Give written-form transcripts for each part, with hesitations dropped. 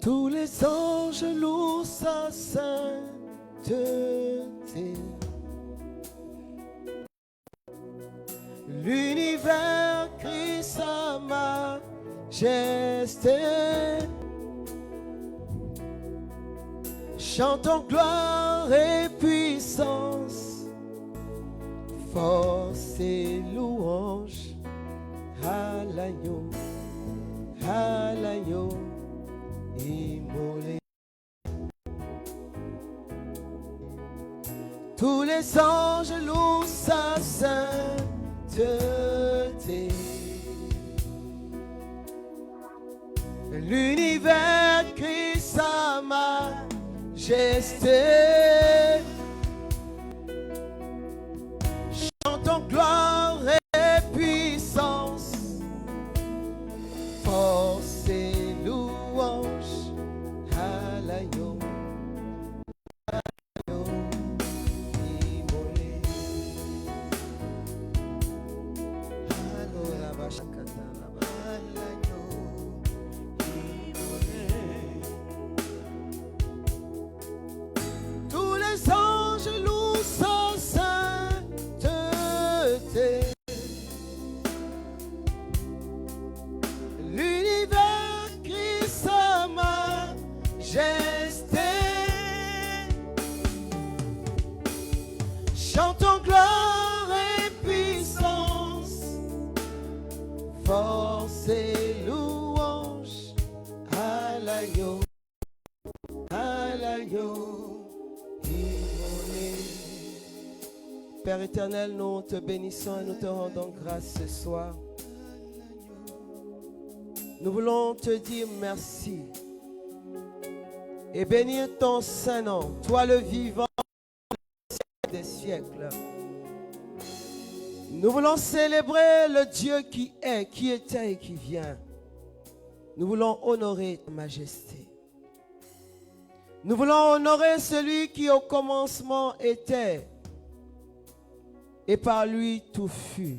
Tous les anges louent sa sainteté. L'univers crie sa majesté. Chantons gloire et puissance, force et louange à l'agneau immolé. Tous les anges louent sa sainteté. L'univers crie sa majesté. Chantons gloire et puissance, force et louange à l'agneau immolé. Tous les anges louent sa sainteté. L'univers crie sa majesté. Chantons gloire et puissance, force et louange à l'agneau immolé. Père éternel, nous te bénissons et nous te rendons grâce ce soir. Nous voulons te dire merci et bénir ton saint nom, toi le vivant des siècles. Nous voulons célébrer le Dieu qui est, qui était et qui vient. Nous voulons honorer ta majesté. Nous voulons honorer celui qui au commencement était et par lui tout fut.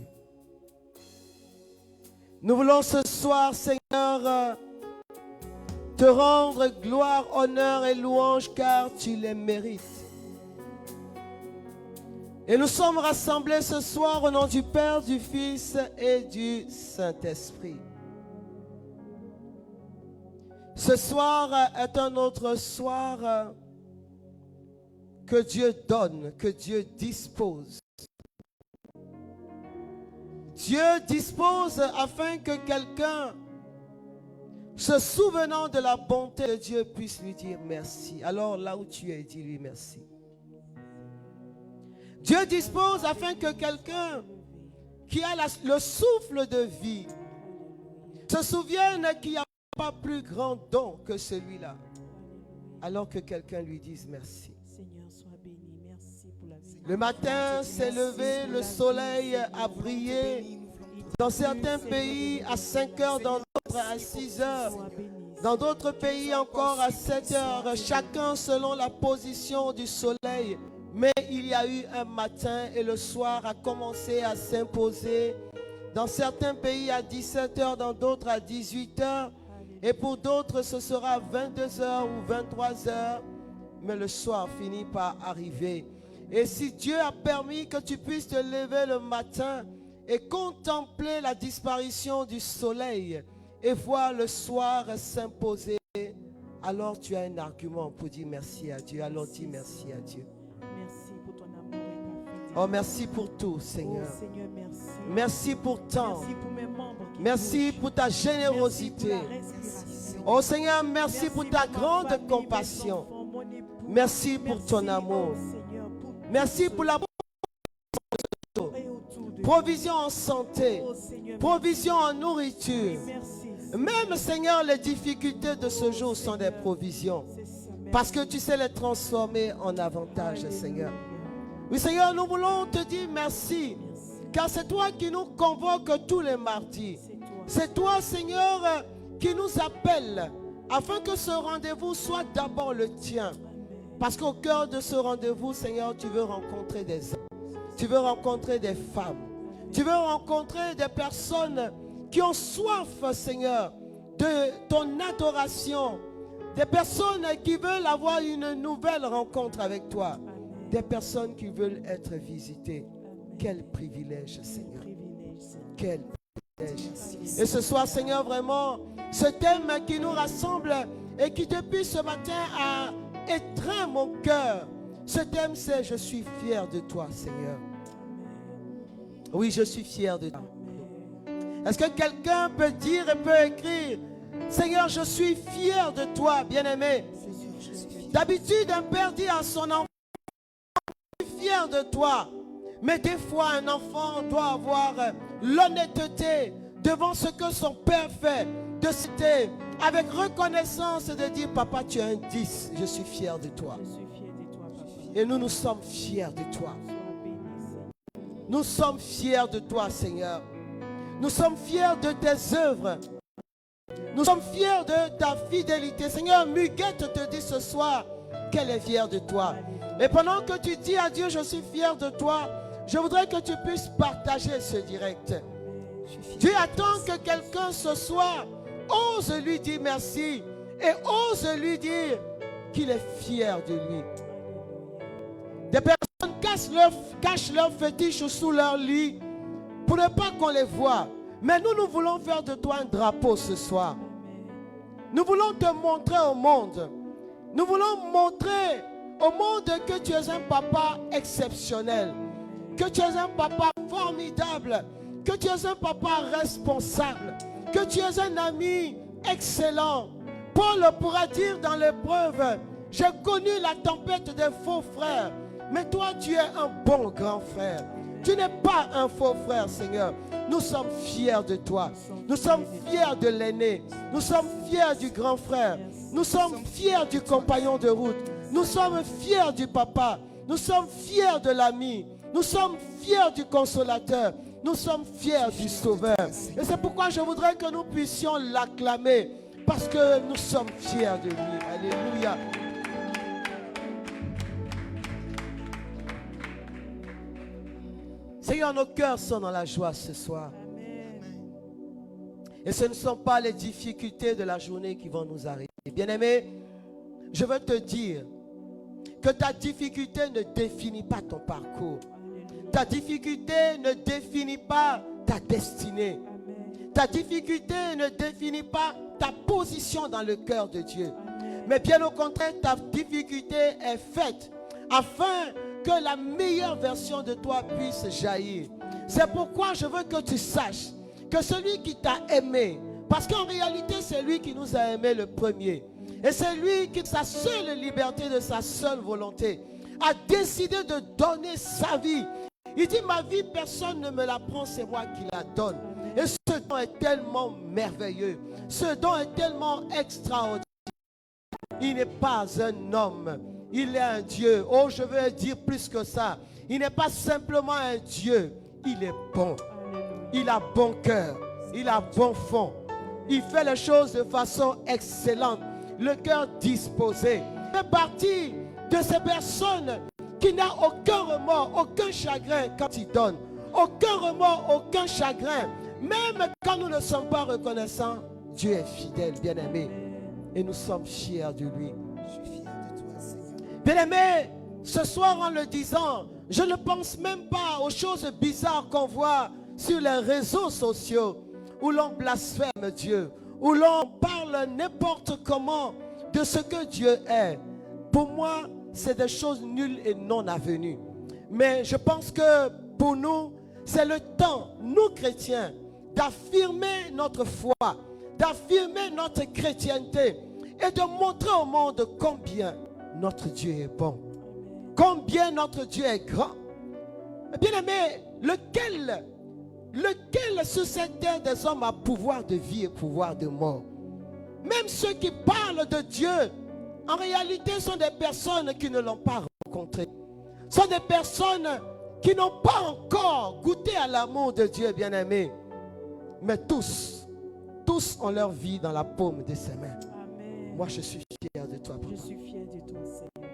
Nous voulons ce soir, Seigneur, te rendre gloire, honneur et louange car tu les mérites. Et nous sommes rassemblés ce soir au nom du Père, du Fils et du Saint-Esprit. Ce soir est un autre soir que Dieu donne, que Dieu dispose. Dieu dispose afin que quelqu'un, se souvenant de la bonté de Dieu, puisse lui dire merci. Alors là où tu es, dis-lui merci. Dieu dispose afin que quelqu'un qui a le souffle de vie se souvienne qu'il n'y a pas plus grand don que celui-là. Alors que quelqu'un lui dise merci. Seigneur, sois béni. Merci pour la vie. Le matin s'est levé, le soleil a brillé. Dans certains pays à 5 heures, dans d'autres à 6 heures. Dans d'autres pays encore à 7 heures. Chacun selon la position du soleil. Mais il y a eu un matin et le soir a commencé à s'imposer. Dans certains pays à 17 heures, dans d'autres à 18 heures. Et pour d'autres, ce sera 22 heures ou 23 heures. Mais le soir finit par arriver. Et si Dieu a permis que tu puisses te lever le matin et contempler la disparition du soleil et voir le soir s'imposer, alors tu as un argument pour dire merci à Dieu. Alors dis merci à Dieu. Merci pour ton amour et ta fidélité. Oh, merci pour tout, Seigneur. Oh, Seigneur, merci. Merci pour tant. Merci pour mes membres qui Merci bougent. pour ta générosité. Merci pour la respiration. Oh Seigneur, merci pour ta ma grande famille, compassion. mes enfants, mon époux. Merci pour ton amour. Oh, Seigneur, pour Merci tout pour la ce et autour de provision en santé, nous. Oh, Seigneur, provision en nourriture. merci. Même, Seigneur, les difficultés de ce jour sont des provisions. C'est ça, merci. Parce que tu sais les transformer en avantages, Alléluia. Seigneur. Oui, Seigneur, nous voulons te dire merci. Car c'est toi qui nous convoques tous les mardis. C'est toi. C'est toi, Seigneur, qui nous appelle afin que ce rendez-vous soit d'abord le tien. Amen. Parce qu'au cœur de ce rendez-vous, Seigneur, tu veux rencontrer des hommes. Tu veux rencontrer des femmes. Tu veux rencontrer des personnes qui ont soif, Seigneur, de ton adoration, Des personnes qui veulent avoir une nouvelle rencontre avec toi. Des personnes qui veulent être visitées. Quel privilège, Seigneur. Quel privilège. Et ce soir, Seigneur, vraiment, ce thème qui nous rassemble et qui depuis ce matin a étreint mon cœur. Ce thème, c'est « Je suis fier de toi, Seigneur ». Oui, je suis fier de toi. Est-ce que quelqu'un peut dire et peut écrire « Seigneur, je suis fier de toi, bien-aimé ». D'habitude, un père dit à son enfant « Je suis fier de toi ». Mais des fois, un enfant doit avoir l'honnêteté devant ce que son père fait, de citer avec reconnaissance et de dire « Papa, tu es un 10, je suis fier de toi ». Et nous sommes fiers de toi. Nous sommes fiers de toi, Seigneur. Nous sommes fiers de tes œuvres. Nous sommes fiers de ta fidélité. Seigneur, Muguette te dit ce soir qu'elle est fière de toi. Et pendant que tu dis à Dieu, je suis fier de toi, je voudrais que tu puisses partager ce direct. Dieu attend que quelqu'un ce soir ose lui dire merci et ose lui dire qu'il est fier de lui. Des personnes cachent leurs fétiches sous leur lit pour ne pas qu'on les voie. Mais nous voulons faire de toi un drapeau ce soir. Nous voulons te montrer au monde. Nous voulons montrer au monde que tu es un papa exceptionnel. Que tu es un papa formidable. Que tu es un papa responsable. Que tu es un ami excellent. Paul pourra dire dans l'épreuve, j'ai connu la tempête des faux frères. Mais toi, tu es un bon grand frère. Tu n'es pas un faux frère, Seigneur. Nous sommes fiers de toi. Nous sommes fiers de l'aîné. Nous sommes fiers du grand frère. Nous sommes fiers du compagnon de route. Nous sommes fiers du papa. Nous sommes fiers de l'ami. Nous sommes fiers du consolateur. Nous sommes fiers du sauveur. Et c'est pourquoi je voudrais que nous puissions l'acclamer. Parce que nous sommes fiers de lui. Alléluia. Seigneur, nos cœurs sont dans la joie ce soir. Et ce ne sont pas les difficultés de la journée qui vont nous arriver. Bien-aimé, je veux te dire que ta difficulté ne définit pas ton parcours. Ta difficulté ne définit pas ta destinée. Ta difficulté ne définit pas ta position dans le cœur de Dieu. Mais bien au contraire, ta difficulté est faite afin que la meilleure version de toi puisse jaillir. C'est pourquoi je veux que tu saches que celui qui t'a aimé, parce qu'en réalité c'est lui qui nous a aimés le premier, et c'est lui qui, de sa seule liberté, de sa seule volonté, a décidé de donner sa vie. Il dit, ma vie, personne ne me la prend, c'est moi qui la donne. Et ce don est tellement merveilleux, ce don est tellement extraordinaire. Il n'est pas un homme, il est un Dieu. Oh, je veux dire plus que ça. Il n'est pas simplement un Dieu, il est bon. Il a bon cœur, il a bon fond. Il fait les choses de façon excellente. Le cœur disposé. Il fait partie de ces personnes qui n'ont aucun remords, aucun chagrin quand il donne. Aucun remords, aucun chagrin. Même quand nous ne sommes pas reconnaissants, Dieu est fidèle, bien-aimé. Et nous sommes fiers de lui. Je suis fier de toi, Seigneur. Bien-aimé, ce soir en le disant, je ne pense même pas aux choses bizarres qu'on voit sur les réseaux sociaux où l'on blasphème Dieu, où l'on parle n'importe comment de ce que Dieu est. Pour moi, c'est des choses nulles et non avenues. Mais je pense que pour nous, c'est le temps, nous chrétiens, d'affirmer notre foi, d'affirmer notre chrétienté et de montrer au monde combien notre Dieu est bon, combien notre Dieu est grand. Bien-aimé, lequel sur cette terre des hommes a pouvoir de vie et pouvoir de mort? Même ceux qui parlent de Dieu, en réalité, sont des personnes qui ne l'ont pas rencontré. Sont des personnes qui n'ont pas encore goûté à l'amour de Dieu, bien-aimé. Mais tous ont leur vie dans la paume de ses mains. Amen. Moi, je suis fier de toi, papa. Je suis fier de toi, Seigneur.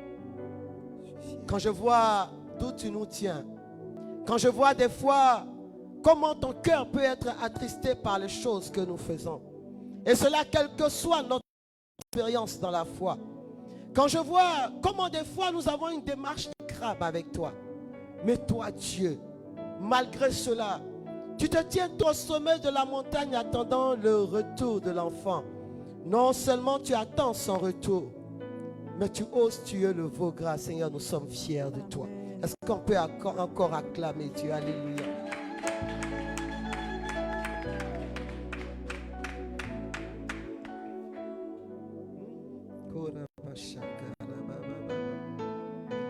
Quand je vois d'où tu nous tiens, quand je vois des fois comment ton cœur peut être attristé par les choses que nous faisons, et cela quel que soit notre expérience dans la foi, quand je vois comment des fois nous avons une démarche de crabe avec toi, mais toi Dieu, malgré cela, tu te tiens au sommet de la montagne attendant le retour de l'enfant. Non seulement tu attends son retour, mais tu oses tuer le veau gras. Seigneur, nous sommes fiers de toi. Est-ce qu'on peut encore acclamer Dieu? Alléluia.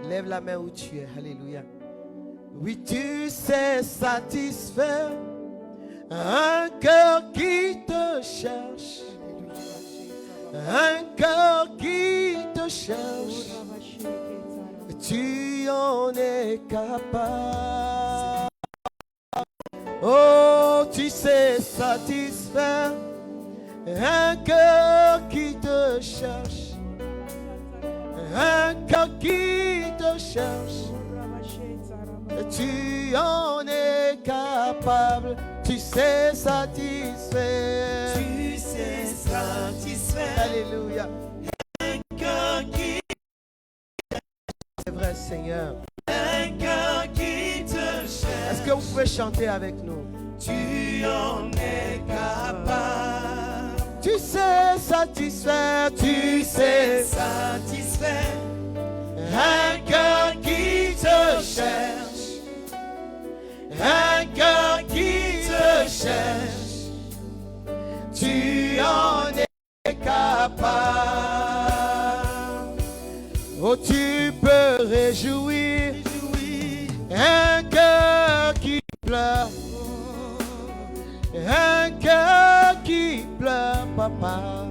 Lève la main où tu es. Alléluia. Oui, tu sais satisfaire un cœur qui te cherche. Un cœur qui te cherche. Tu en es capable. Oh, tu sais satisfaire un cœur qui te cherche. Un cœur qui te cherche. Tu en es capable. Tu sais satisfaire. Tu sais satisfaire. Alléluia. Un cœur qui C'est vrai, Seigneur. Un cœur qui te cherche. Est-ce que vous pouvez chanter avec nous? Tu en es capable. Tu sais satisfaire. Tu sais satisfaire. Un cœur qui te cherche. Un cœur qui te cherche. Tu en es capable. Oh, tu peux réjouir un cœur qui pleure. Un cœur qui pleure, papa.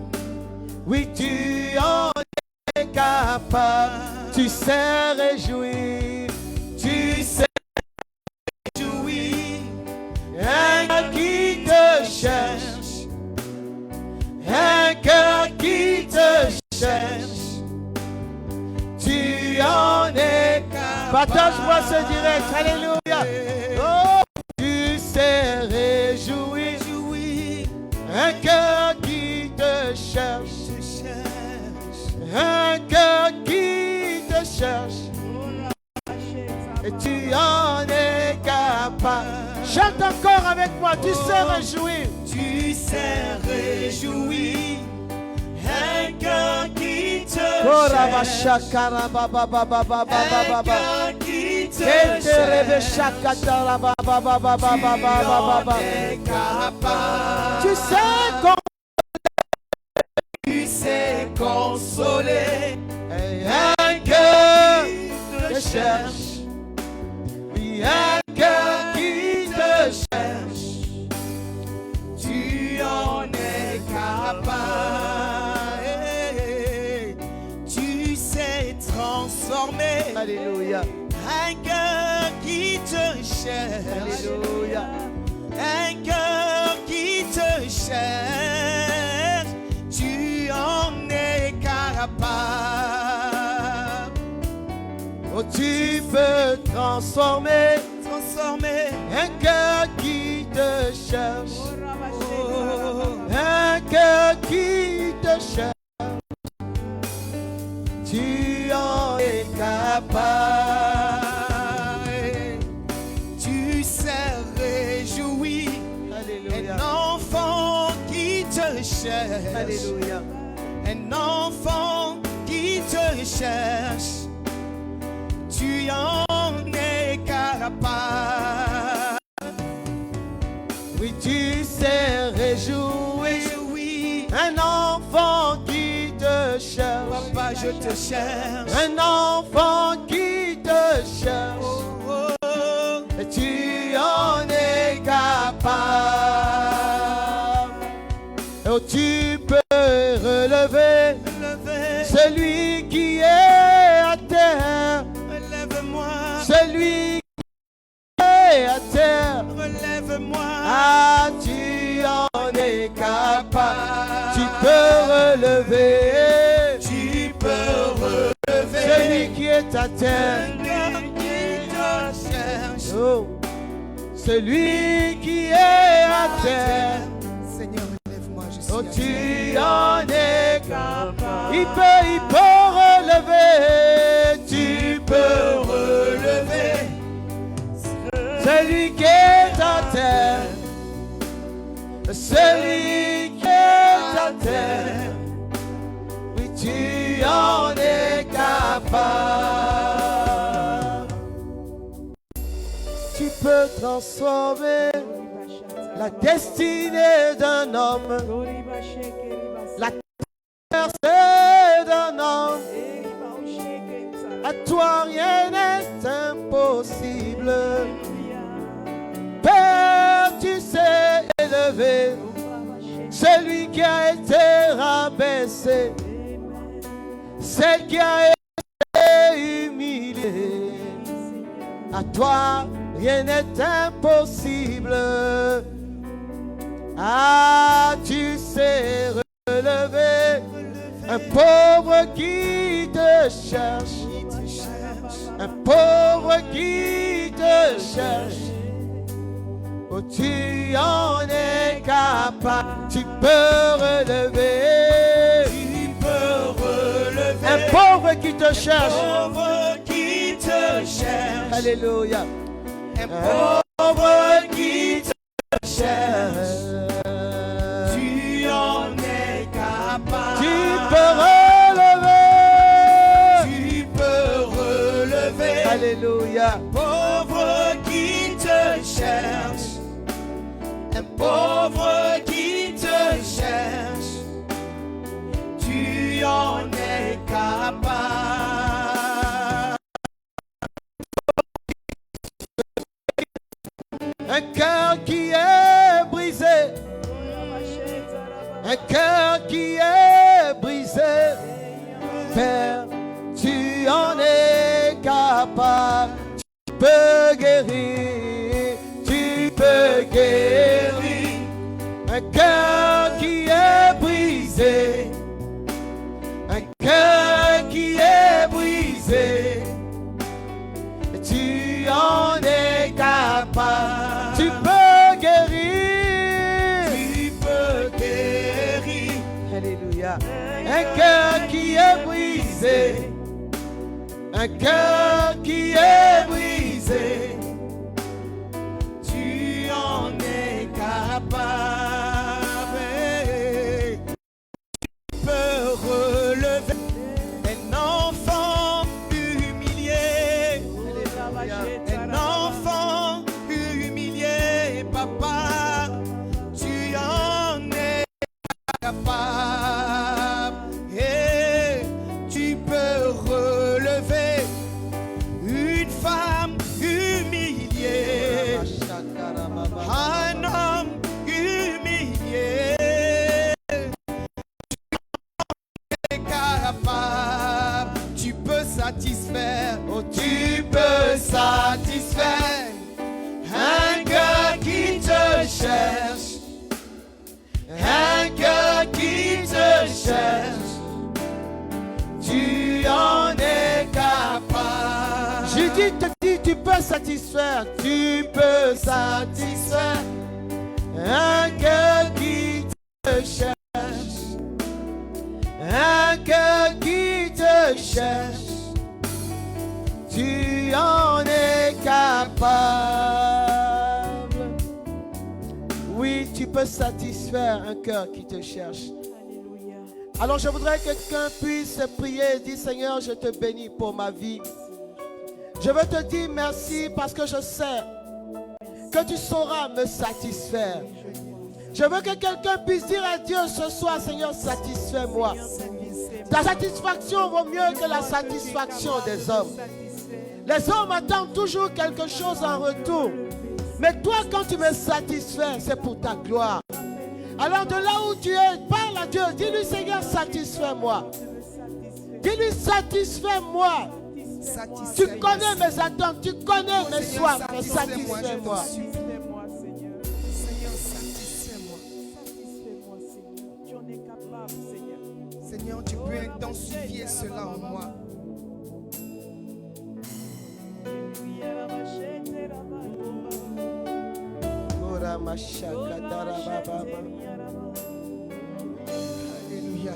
Oui, tu en es capable. Tu sais réjouir. Tu sais réjouir. Un cœur qui te cherche. Un cœur qui te cherche. Tu en es capable. Partage-moi ce direct. Alléluia. Oh, tu sais réjouir. Un cœur qui te cherche. Un cœur qui te cherche. Et tu en es capable. Chante encore avec moi. Tu sais réjouir. Tu sais réjouir. Un cœur qui te cherche. Un cœur qui te cherche. Tu en es capable. Tu sais consoler. Un cœur qui te cherche. Un cœur qui te cherche. Tu en es capable. Tu sais transformer. Alléluia. Un cœur qui te cherche. Alléluia. Un cœur qui te cherche. Tu en es capable. Oh, tu peux transformer un cœur qui te cherche. Un cœur qui te cherche. Tu en es capable. Tu sais réjouir. Alléluia. Un enfant qui te cherche. Alléluia. Un enfant qui te cherche. Tu en es capable. Oui, tu sais réjouir. Un enfant qui te cherche. Papa, je te cherche. Un enfant qui te cherche. Et tu en es capable. Oh, tu peux relever celui qui est à terre. Relève-moi. Celui qui est à terre. Relève-moi. Ah, tu en es capable. Tu peux relever. Tu peux relever. Celui qui est à terre. Un cœur qui te cherche. Oh, celui qui est à terre. Seigneur, relève-moi. Je suis Oh, à tu terre. en es capable. Il peut relever, tu peux relever celui qui est à terre, celui qui est à terre. Oui, tu en es capable. Tu peux transformer la destinée d'un homme, la traversée d'un homme. À toi rien n'est impossible. Père, tu sais élever celui qui a été rabaissé, celle qui a été humiliée. À toi rien n'est impossible. Ah, tu sais relever un pauvre qui te cherche, un pauvre qui te cherche. Oh, tu en es capable, tu peux relever, un pauvre qui te cherche, alléluia, un pauvre qui te cherche. Tu en es capable, tu peux relever, alléluia, pauvre qui te cherche, un pauvre qui te cherche, tu en es capable. Un cœur qui est brisé, un cœur qui est brisé, Père, tu en es capable, tu peux guérir, tu peux guérir. Un cœur qui est brisé, un cœur qui est brisé, tu en es capable, tu peux guérir, alléluia. Un cœur qui est brisé, un cœur qui est brisé, tu en es capable. Tu peux relever un enfant humilié, un enfant humilié, papa, tu en es capable. Et tu peux relever une femme humiliée, un homme humilié. Tu es capable, tu peux satisfaire, oh, tu peux satisfaire un cœur qui te cherche, un cœur qui te cherche, tu en es capable. Judith te dit, tu peux satisfaire un cœur qui te cherche, un cœur qui te cherche, tu en es capable. Oui, tu peux satisfaire un cœur qui te cherche. Alléluia. Alors je voudrais que quelqu'un puisse prier et dire, Seigneur, je te bénis pour ma vie. Je veux te dire merci parce que je sais que tu sauras me satisfaire. Je veux que quelqu'un puisse dire à Dieu ce soir, Seigneur, satisfais-moi. Ta satisfaction vaut mieux que la satisfaction des hommes. Les hommes attendent toujours quelque chose en retour. Mais toi, quand tu me satisfais, c'est pour ta gloire. Alors de là où tu es, parle à Dieu. Dis-lui, Seigneur, satisfais-moi. Dis-lui, satisfais-moi. Tu connais mes attentes, tu connais mes soifs, mais satisfais-moi. Satisfais-moi, Seigneur. Seigneur, satisfais-moi. Satisfais-moi, Seigneur. Tu en es capable, Seigneur. Seigneur, tu peux intensifier cela en moi. Alléluia.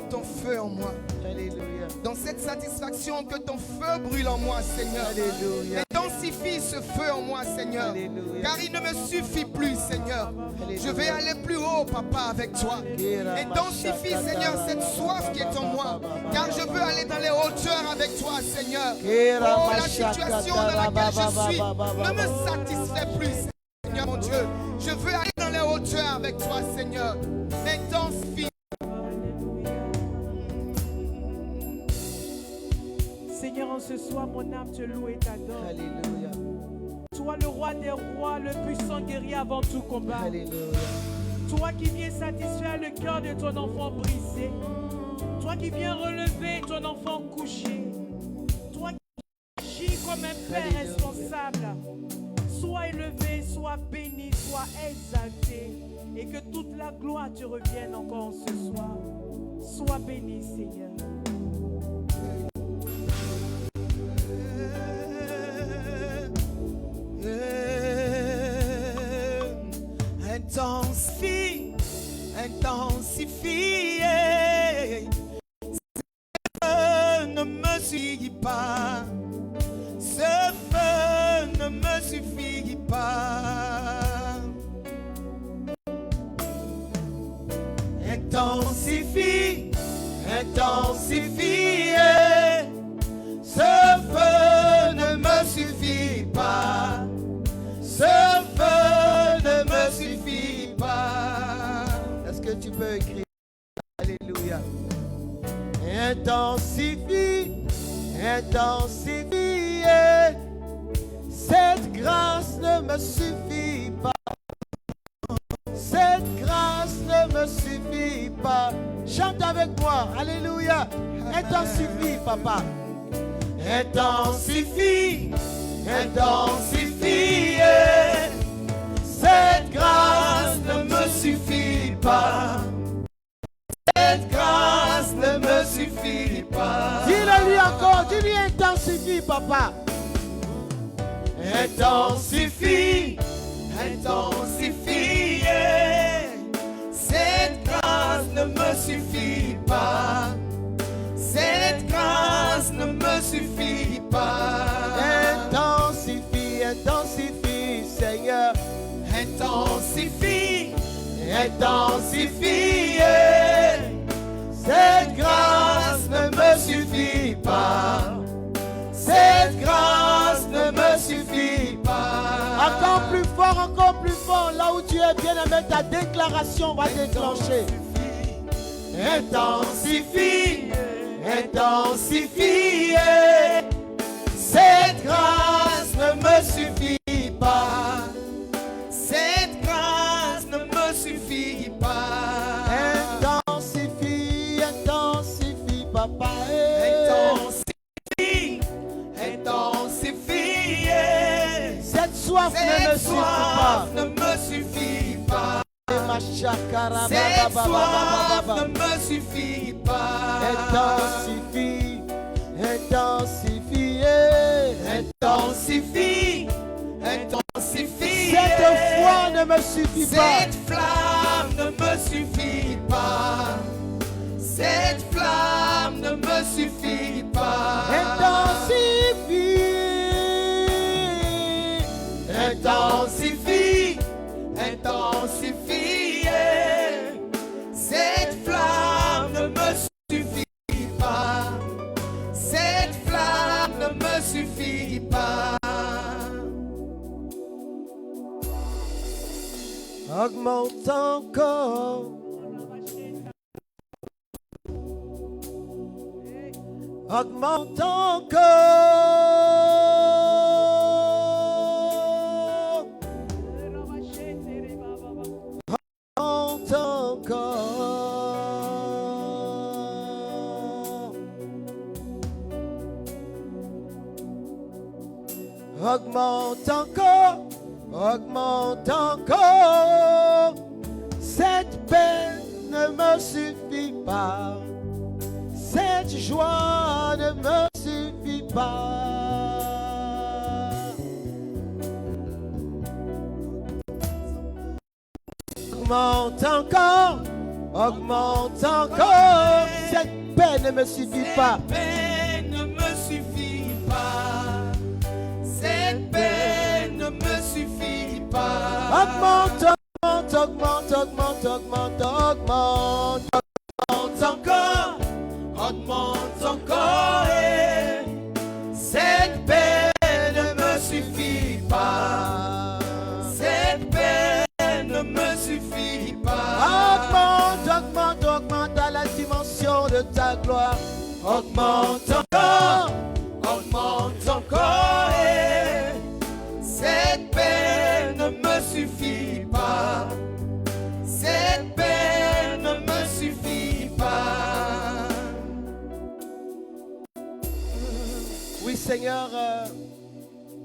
ton feu en moi. Alléluia. Dans cette satisfaction, que ton feu brûle en moi, Seigneur. Alléluia. Intensifie ce feu en moi, Seigneur. Alléluia. Car il ne me suffit plus, Seigneur. Alléluia. Je vais aller plus haut, Papa, avec toi. Intensifie, Seigneur, cette soif qui est en moi. Car je veux aller dans les hauteurs avec toi, Seigneur. Oh, la situation dans laquelle je suis ne me satisfait plus, Seigneur, mon Dieu. Je veux aller dans les hauteurs avec toi, Seigneur. Intensifie. Seigneur, en ce soir, mon âme te loue et t'adore. Alléluia. Toi, le roi des rois, le puissant guerrier avant tout combat. Alléluia. Toi qui viens satisfaire le cœur de ton enfant brisé. Toi qui viens relever ton enfant couché. Toi qui agis comme un père responsable. Sois élevé, sois béni, sois exalté. Et que toute la gloire te revienne encore ce soir. Sois béni, Seigneur. Intensifie, intensifie. Ce feu ne me suffit pas. Ce feu ne me suffit pas. Intensifie, intensifie. Ce feu ne me suffit pas. Ce feu ne me suffit pas. Est-ce que tu peux écrire? Alléluia. Intensifie, intensifie. Cette grâce ne me suffit pas. Cette grâce ne me suffit pas. Chante avec moi. Alléluia. Intensifie, papa. Intensifie, intensifie. Cette grâce ne me suffit pas. Cette grâce ne me suffit pas. Dis-le-lui encore. Dis-lui intensifie, papa. Intensifie, intensifie. Cette grâce ne me suffit pas. Cette grâce ne me suffit pas. Intensifie, intensifie, Seigneur. Intensifie, intensifie. Cette Grâce ne me suffit pas. Cette grâce ne me suffit pas. encore plus fort, là où tu es bien aimé, ta déclaration va déclencher. Intensifie, intensifie. Cette grâce ne me suffit pas. Cette grâce ne me suffit pas. Intensifie, intensifie, papa. Intensifie, intensifie. Cette soif ne me suffit pas. Ne me suffit pas. Cette soif ne me suffit pas. Intensifie, intensifie, intensifie, intensifie. Cette foi ne me suffit pas. Cette flamme ne me suffit pas. Cette flamme ne me suffit pas. Intensifie, intensifie, intensifie. Cette flamme ne me suffit pas. Cette flamme ne me suffit pas. augmente encore. Augmente encore. Augmente encore. Augmente encore. Augmente encore. Cette peine ne me suffit pas. Cette joie ne me suffit pas. Augmente encore, Augmente encore. Cette paix ne me suffit pas. Cette paix ne me suffit pas. Cette paix ne me suffit pas. Augmente, augmente, augmente, augmente, augmente, augmente. Augmente encore. Augmente encore. Et cette paix ne me suffit pas. Cette paix ne me suffit pas. Augmente, augmente, augmente à la dimension de ta gloire. Augmente encore, augmente encore. Et cette paix ne me suffit pas. Cette paix ne me suffit pas. Oui, Seigneur,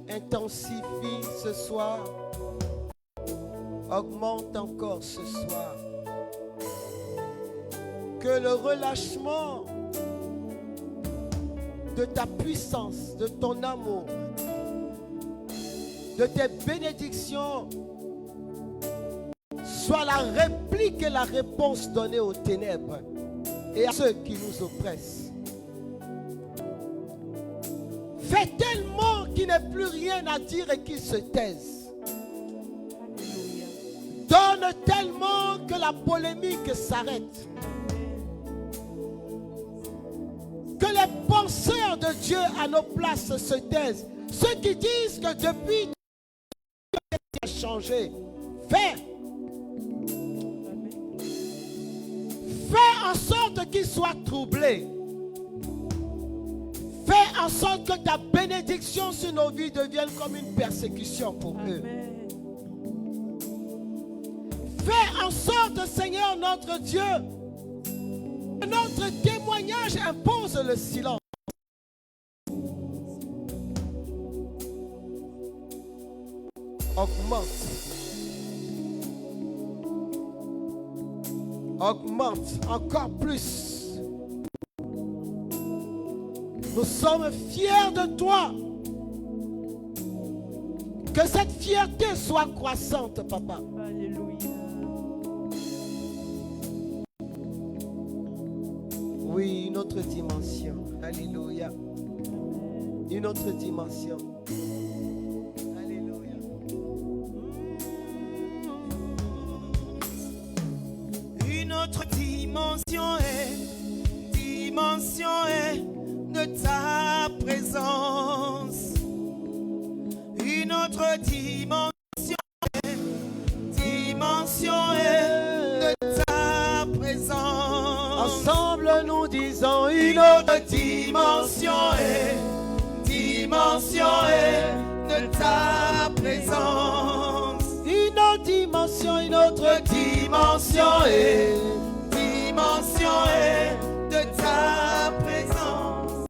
intensifie ce soir. Augmente encore ce soir. Que le relâchement de ta puissance, de ton amour, de tes bénédictions soit la réplique et la réponse donnée aux ténèbres et à ceux qui nous oppressent. Fais tellement qu'il n'ait plus rien à dire et qu'ils se taisent. Donne tellement que la polémique s'arrête. Que les penseurs de Dieu à nos places se taisent. Ceux qui disent que depuis Dieu a changé. Fais en sorte qu'ils soient troublés. Fais en sorte que ta bénédiction sur nos vies devienne comme une persécution pour eux. Fais en sorte, Seigneur notre Dieu, que notre témoignage impose le silence. Augmente encore plus. Nous sommes fiers de toi. Que cette fierté soit croissante, papa. Alléluia. Oui, une autre dimension. Alléluia. Une autre dimension. Alléluia. Une autre dimension est de ta présence. Une autre dimension est de ta présence. Ensemble nous disons une autre dimension est de ta présence. Une autre dimension, une autre dimension est de ta présence.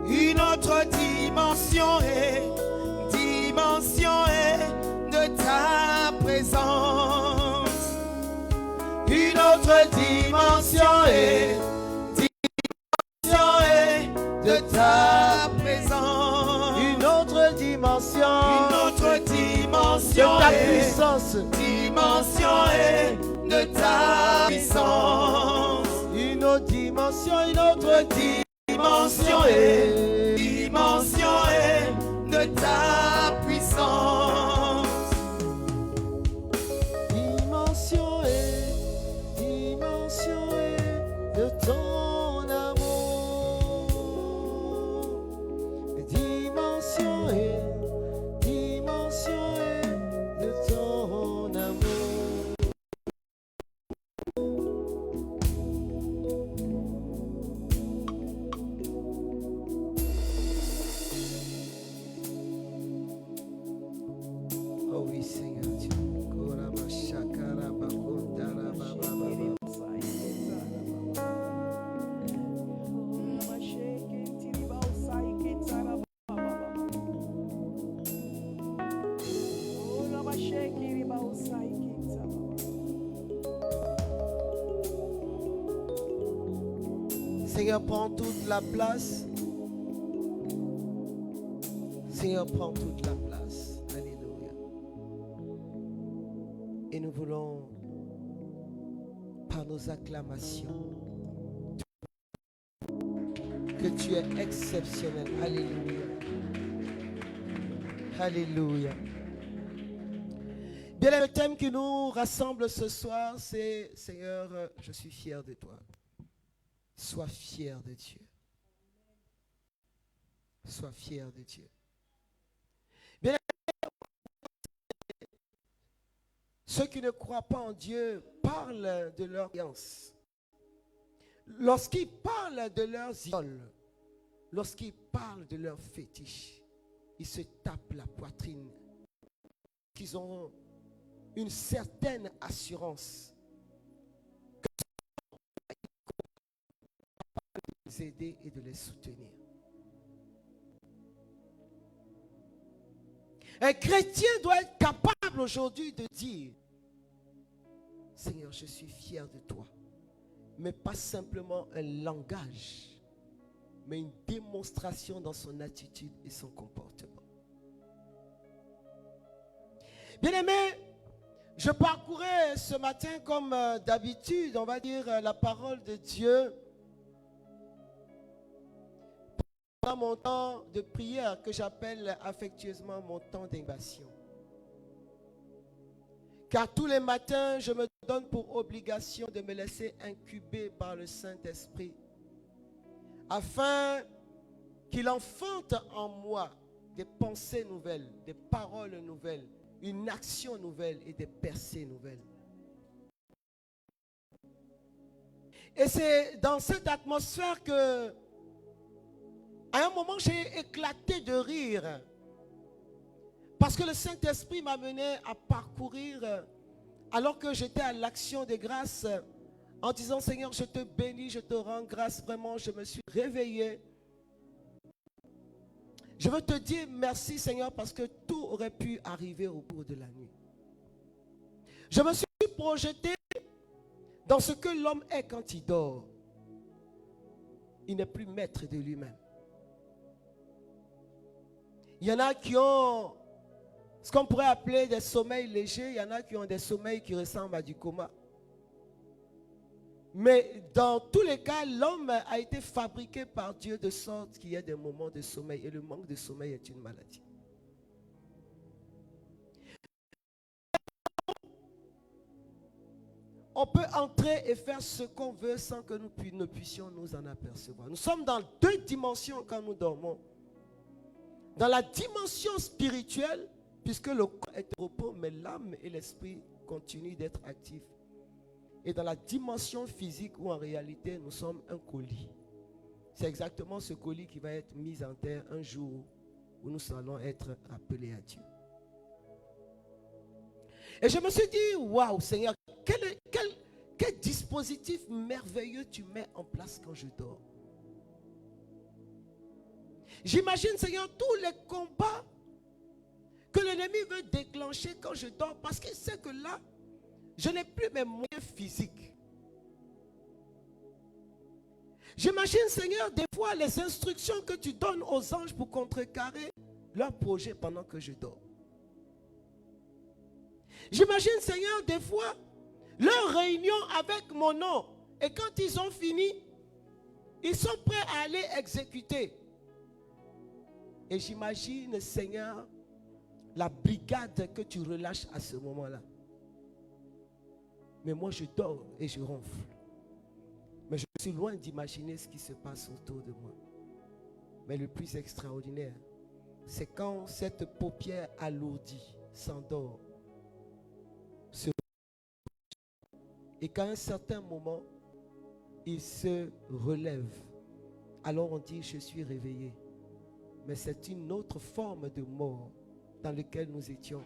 Une autre dimension est de ta présence. Une autre dimension est de ta présence. Une autre dimension de ta puissance. Dimension est de ta puissance. Une autre dimension, une autre dimension est de ta puissance. Dimension est de ton amour. Dimension est de ton amour. Oh oui, Seigneur Dieu. Seigneur, prends toute la place. Seigneur, prends toute la place. Alléluia. Et nous voulons nos acclamations. Que tu es exceptionnel. Alléluia. Alléluia. Bien, le thème qui nous rassemble ce soir, c'est Seigneur, je suis fier de toi. Sois fier de Dieu. Sois fier de Dieu. Bien, ceux qui ne croient pas en Dieu parlent de leur croyance. Lorsqu'ils parlent de leurs idoles, lorsqu'ils parlent de leurs fétiches, ils se tapent la poitrine. Ils ont une certaine assurance que de les aider et de les soutenir. Un chrétien doit être capable aujourd'hui de dire, Seigneur, je suis fier de toi. Mais pas simplement un langage, mais une démonstration dans son attitude et son comportement. Bien-aimés, je parcourais ce matin comme d'habitude, on va dire, la parole de Dieu pendant mon temps de prière que j'appelle affectueusement mon temps d'incubation. Car tous les matins, je me donne pour obligation de me laisser incuber par le Saint-Esprit afin qu'il enfante en moi des pensées nouvelles, des paroles nouvelles, une action nouvelle et des percées nouvelles. Et c'est dans cette atmosphère que, à un moment, j'ai éclaté de rire. Parce que le Saint-Esprit m'a mené à parcourir, alors que j'étais à l'action des grâces, en disant, Seigneur, je te bénis, je te rends grâce, vraiment, je me suis réveillé. Je veux te dire merci, Seigneur, parce que tout aurait pu arriver au cours de la nuit. Je me suis projeté dans ce que l'homme est quand il dort. Il n'est plus maître de lui-même. Il y en a qui ont ce qu'on pourrait appeler des sommeils légers. Il y en a qui ont des sommeils qui ressemblent à du coma. Mais dans tous les cas, l'homme a été fabriqué par Dieu de sorte qu'il y ait des moments de sommeil. Et le manque de sommeil est une maladie. On peut entrer et faire ce qu'on veut sans que nous ne puissions nous en apercevoir. Nous sommes dans deux dimensions quand nous dormons. Dans la dimension spirituelle, puisque le corps est au repos, mais l'âme et l'esprit continuent d'être actifs. Et dans la dimension physique où en réalité nous sommes un colis. C'est exactement ce colis qui va être mis en terre un jour où nous allons être appelés à Dieu. Et je me suis dit, waouh Seigneur, quel dispositif merveilleux tu mets en place quand je dors. J'imagine, Seigneur, tous les combats que l'ennemi veut déclencher quand je dors, parce qu'il sait que là, je n'ai plus mes moyens physiques. J'imagine, Seigneur, des fois les instructions que tu donnes aux anges pour contrecarrer leur projet pendant que je dors. J'imagine, Seigneur, des fois leur réunion avec mon nom. Et quand ils ont fini, ils sont prêts à aller exécuter. Et j'imagine, Seigneur, la brigade que tu relâches à ce moment-là. Mais moi, je dors et je ronfle. Mais je suis loin d'imaginer ce qui se passe autour de moi. Mais le plus extraordinaire, c'est quand cette paupière alourdie s'endort. Et qu'à un certain moment, il se relève. Alors on dit, je suis réveillé. Mais c'est une autre forme de mort dans laquelle nous étions.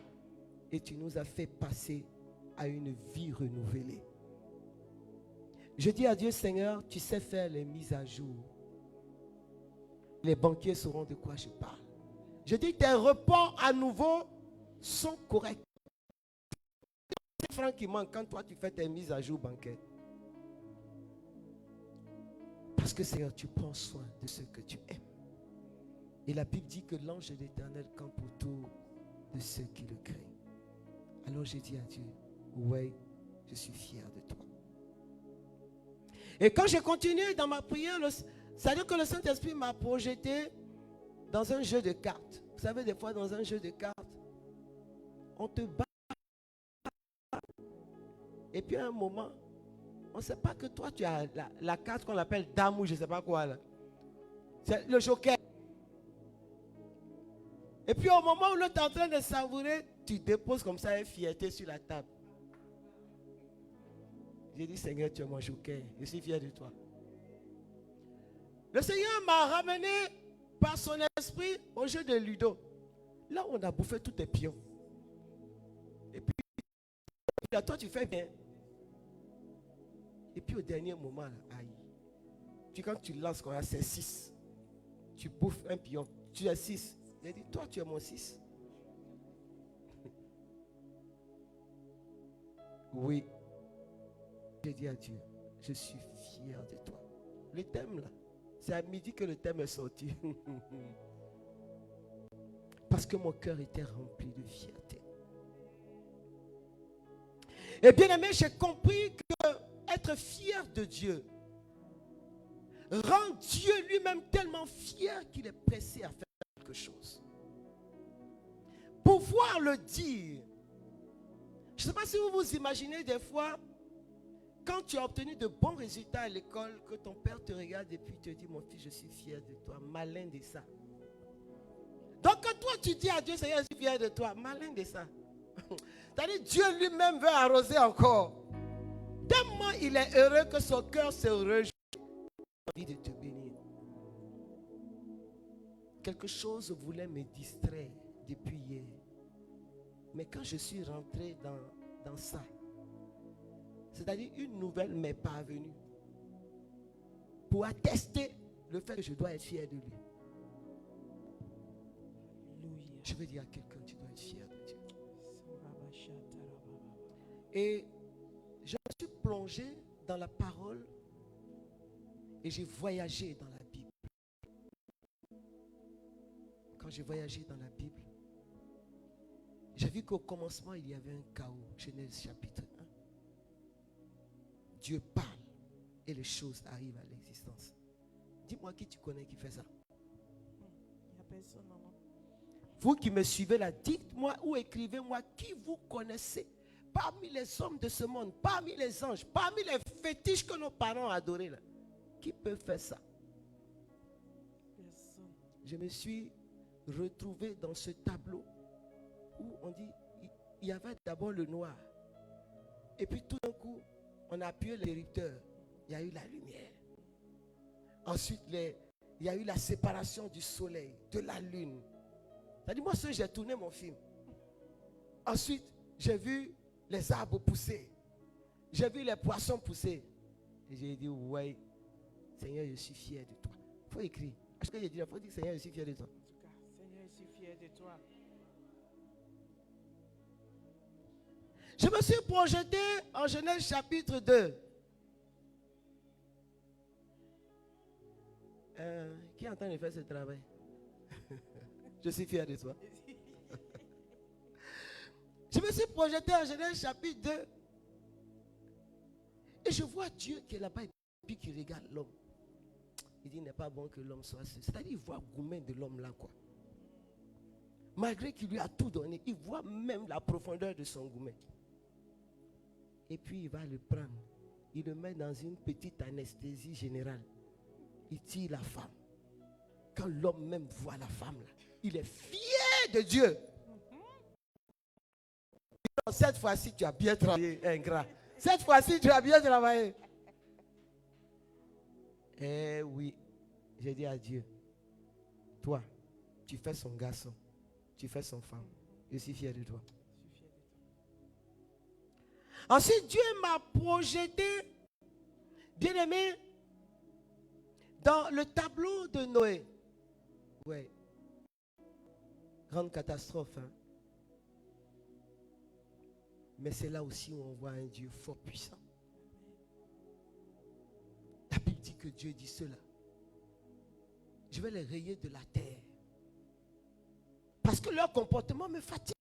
Et tu nous as fait passer à une vie renouvelée. Je dis à Dieu, Seigneur, tu sais faire les mises à jour. Les banquiers sauront de quoi je parle. Je dis, tes reports à nouveau sont corrects. C'est francs qui manquent quand toi tu fais tes mises à jour bancaires. Parce que Seigneur, tu prends soin de ceux que tu aimes. Et la Bible dit que l'ange de l'Éternel campe autour de ceux qui le craignent. Alors j'ai dit à Dieu, ouais, je suis fier de toi. Et quand j'ai continué dans ma prière, c'est-à-dire que le Saint-Esprit m'a projeté dans un jeu de cartes. Vous savez, des fois, dans un jeu de cartes, on te bat. Et puis à un moment, on ne sait pas que toi, tu as la carte qu'on appelle dame ou je ne sais pas quoi. Là. C'est le joker. Et puis au moment où l'autre est en train de savourer, tu déposes comme ça une fierté sur la table. J'ai dit, Seigneur, tu es mon joker. Je suis fier de toi. Le Seigneur m'a ramené par son esprit au jeu de Ludo. Là où on a bouffé tous tes pions. Et puis, là, toi, tu fais bien. Et puis au dernier moment, là, aïe. Puis quand tu lances, c'est 6. Tu bouffes un pion. Tu as 6. J'ai dit, toi, tu es mon 6. Oui. J'ai dit à Dieu, je suis fier de toi. Le thème là, c'est à midi que le thème est sorti. Parce que mon cœur était rempli de fierté. Et bien aimé, j'ai compris que être fier de Dieu rend Dieu lui-même tellement fier qu'il est pressé à faire quelque chose. Pouvoir le dire. Je ne sais pas si vous vous imaginez des fois, quand tu as obtenu de bons résultats à l'école, que ton père te regarde et puis te dit, mon fils, je suis fier de toi, malin de ça. Donc quand toi tu dis à Dieu, Seigneur, je suis fier de toi, malin de ça. C'est-à-dire Dieu lui-même veut arroser encore. Tellement il est heureux que son cœur se réjouit. Envie de te bénir. Quelque chose voulait me distraire depuis hier. Mais quand je suis rentré dans ça, c'est-à-dire une nouvelle m'est parvenue pour attester le fait que je dois être fier de lui. Je veux dire à quelqu'un, tu dois être fier de Dieu. Et je me suis plongé dans la parole et j'ai voyagé dans la Bible. Quand j'ai voyagé dans la Bible, j'ai vu qu'au commencement, il y avait un chaos. Genèse chapitre 1. Dieu parle et les choses arrivent à l'existence. Dis-moi qui tu connais qui fait ça. Il n'y a personne, non. Vous qui me suivez là, dites-moi ou écrivez-moi qui vous connaissez parmi les hommes de ce monde, parmi les anges, parmi les fétiches que nos parents adoraient là. Qui peut faire ça? Personne. Je me suis retrouvé dans ce tableau où on dit, il y avait d'abord le noir. Et puis tout d'un coup, on a appuyé l'interrupteur. Il y a eu la lumière. Ensuite, il y a eu la séparation du soleil, de la lune. C'est-à-dire, moi, j'ai tourné mon film. Ensuite, j'ai vu les arbres pousser. J'ai vu les poissons pousser. Et j'ai dit, ouais, Seigneur, je suis fier de toi. Il faut écrire. Est-ce que j'ai dit, il faut dire, Seigneur, je suis fier de toi. En tout cas, Seigneur, je suis fier de toi. Je me suis projeté en Genèse chapitre 2. Qui est en train de faire ce travail? Je suis fier de toi. Je me suis projeté en Genèse chapitre 2. Et je vois Dieu qui est là-bas et puis qui regarde l'homme. Il dit, il n'est pas bon que l'homme soit seul. C'est-à-dire, il voit le gourmet de l'homme là, quoi. Malgré qu'il lui a tout donné, il voit même la profondeur de son gourmet. Et puis, il va le prendre. Il le met dans une petite anesthésie générale. Il tire la femme. Quand l'homme même voit la femme là, il est fier de Dieu. Cette fois-ci, tu as bien travaillé, ingrat. Cette fois-ci, tu as bien travaillé. Eh oui, j'ai dit à Dieu, toi, tu fais son garçon, tu fais son femme. Je suis fier de toi. Ensuite, Dieu m'a projeté, bien aimé, dans le tableau de Noé. Oui. Grande catastrophe. Hein? Mais c'est là aussi où on voit un Dieu fort puissant. La Bible dit que Dieu dit cela. Je vais les rayer de la terre. Parce que leur comportement me fatigue.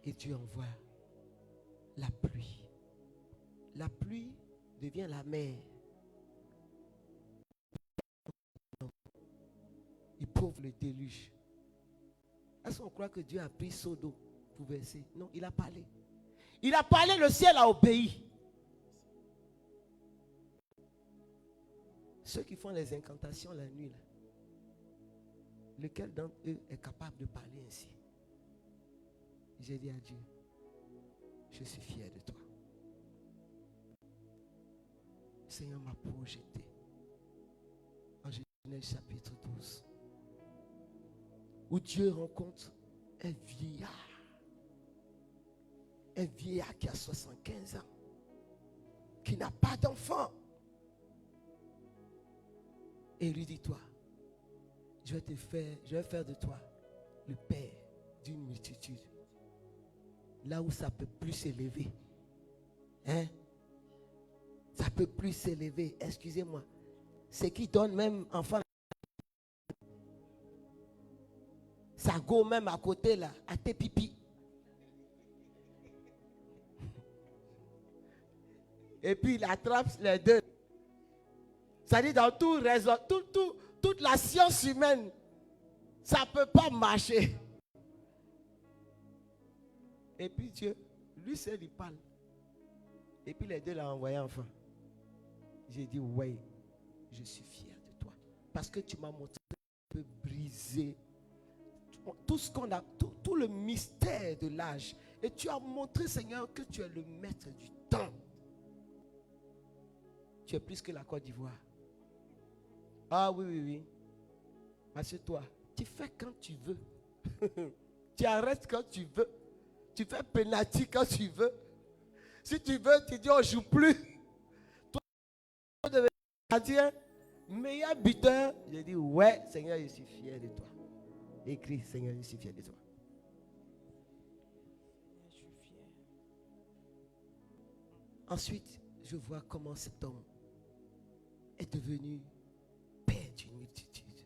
Et Dieu envoie la pluie. La pluie devient la mer. Il prouve le déluge. Est-ce qu'on croit que Dieu a pris seau d'eau pour verser? Non, il a parlé. Il a parlé, le ciel a obéi. Ceux qui font les incantations la nuit, là, lequel d'entre eux est capable de parler ainsi? J'ai dit à Dieu, je suis fier de toi. Le Seigneur m'a projeté en Genèse chapitre 12, où Dieu rencontre un vieillard qui a 75 ans, qui n'a pas d'enfant. Et il lui dit, toi, je vais faire de toi le père d'une multitude. Là où ça ne peut plus s'élever. Hein? Ça ne peut plus s'élever. Excusez-moi. C'est qui donne même enfant. Ça go même à côté là, à tes pipis. Et puis il attrape les deux. Ça dit dans tout raison, toute la science humaine, ça ne peut pas marcher. Et puis Dieu, lui seul, il parle. Et puis les deux l'ont envoyé enfin. J'ai dit, ouais, je suis fier de toi. Parce que tu m'as montré que tu peux briser tout ce qu'on a, tout le mystère de l'âge. Et tu as montré, Seigneur, que tu es le maître du temps. Tu es plus que la Côte d'Ivoire. Ah oui, oui, oui. Assieds-toi. Tu fais quand tu veux. Tu arrêtes quand tu veux. Tu fais penalty quand tu veux. Si tu veux, tu dis on ne joue plus. Toi, tu deviens gardien, meilleur buteur. J'ai dit, ouais, Seigneur, je suis fier de toi. Écris, Seigneur, je suis fier de toi. Je suis fier. Ensuite, je vois comment cet homme est devenu père d'une multitude.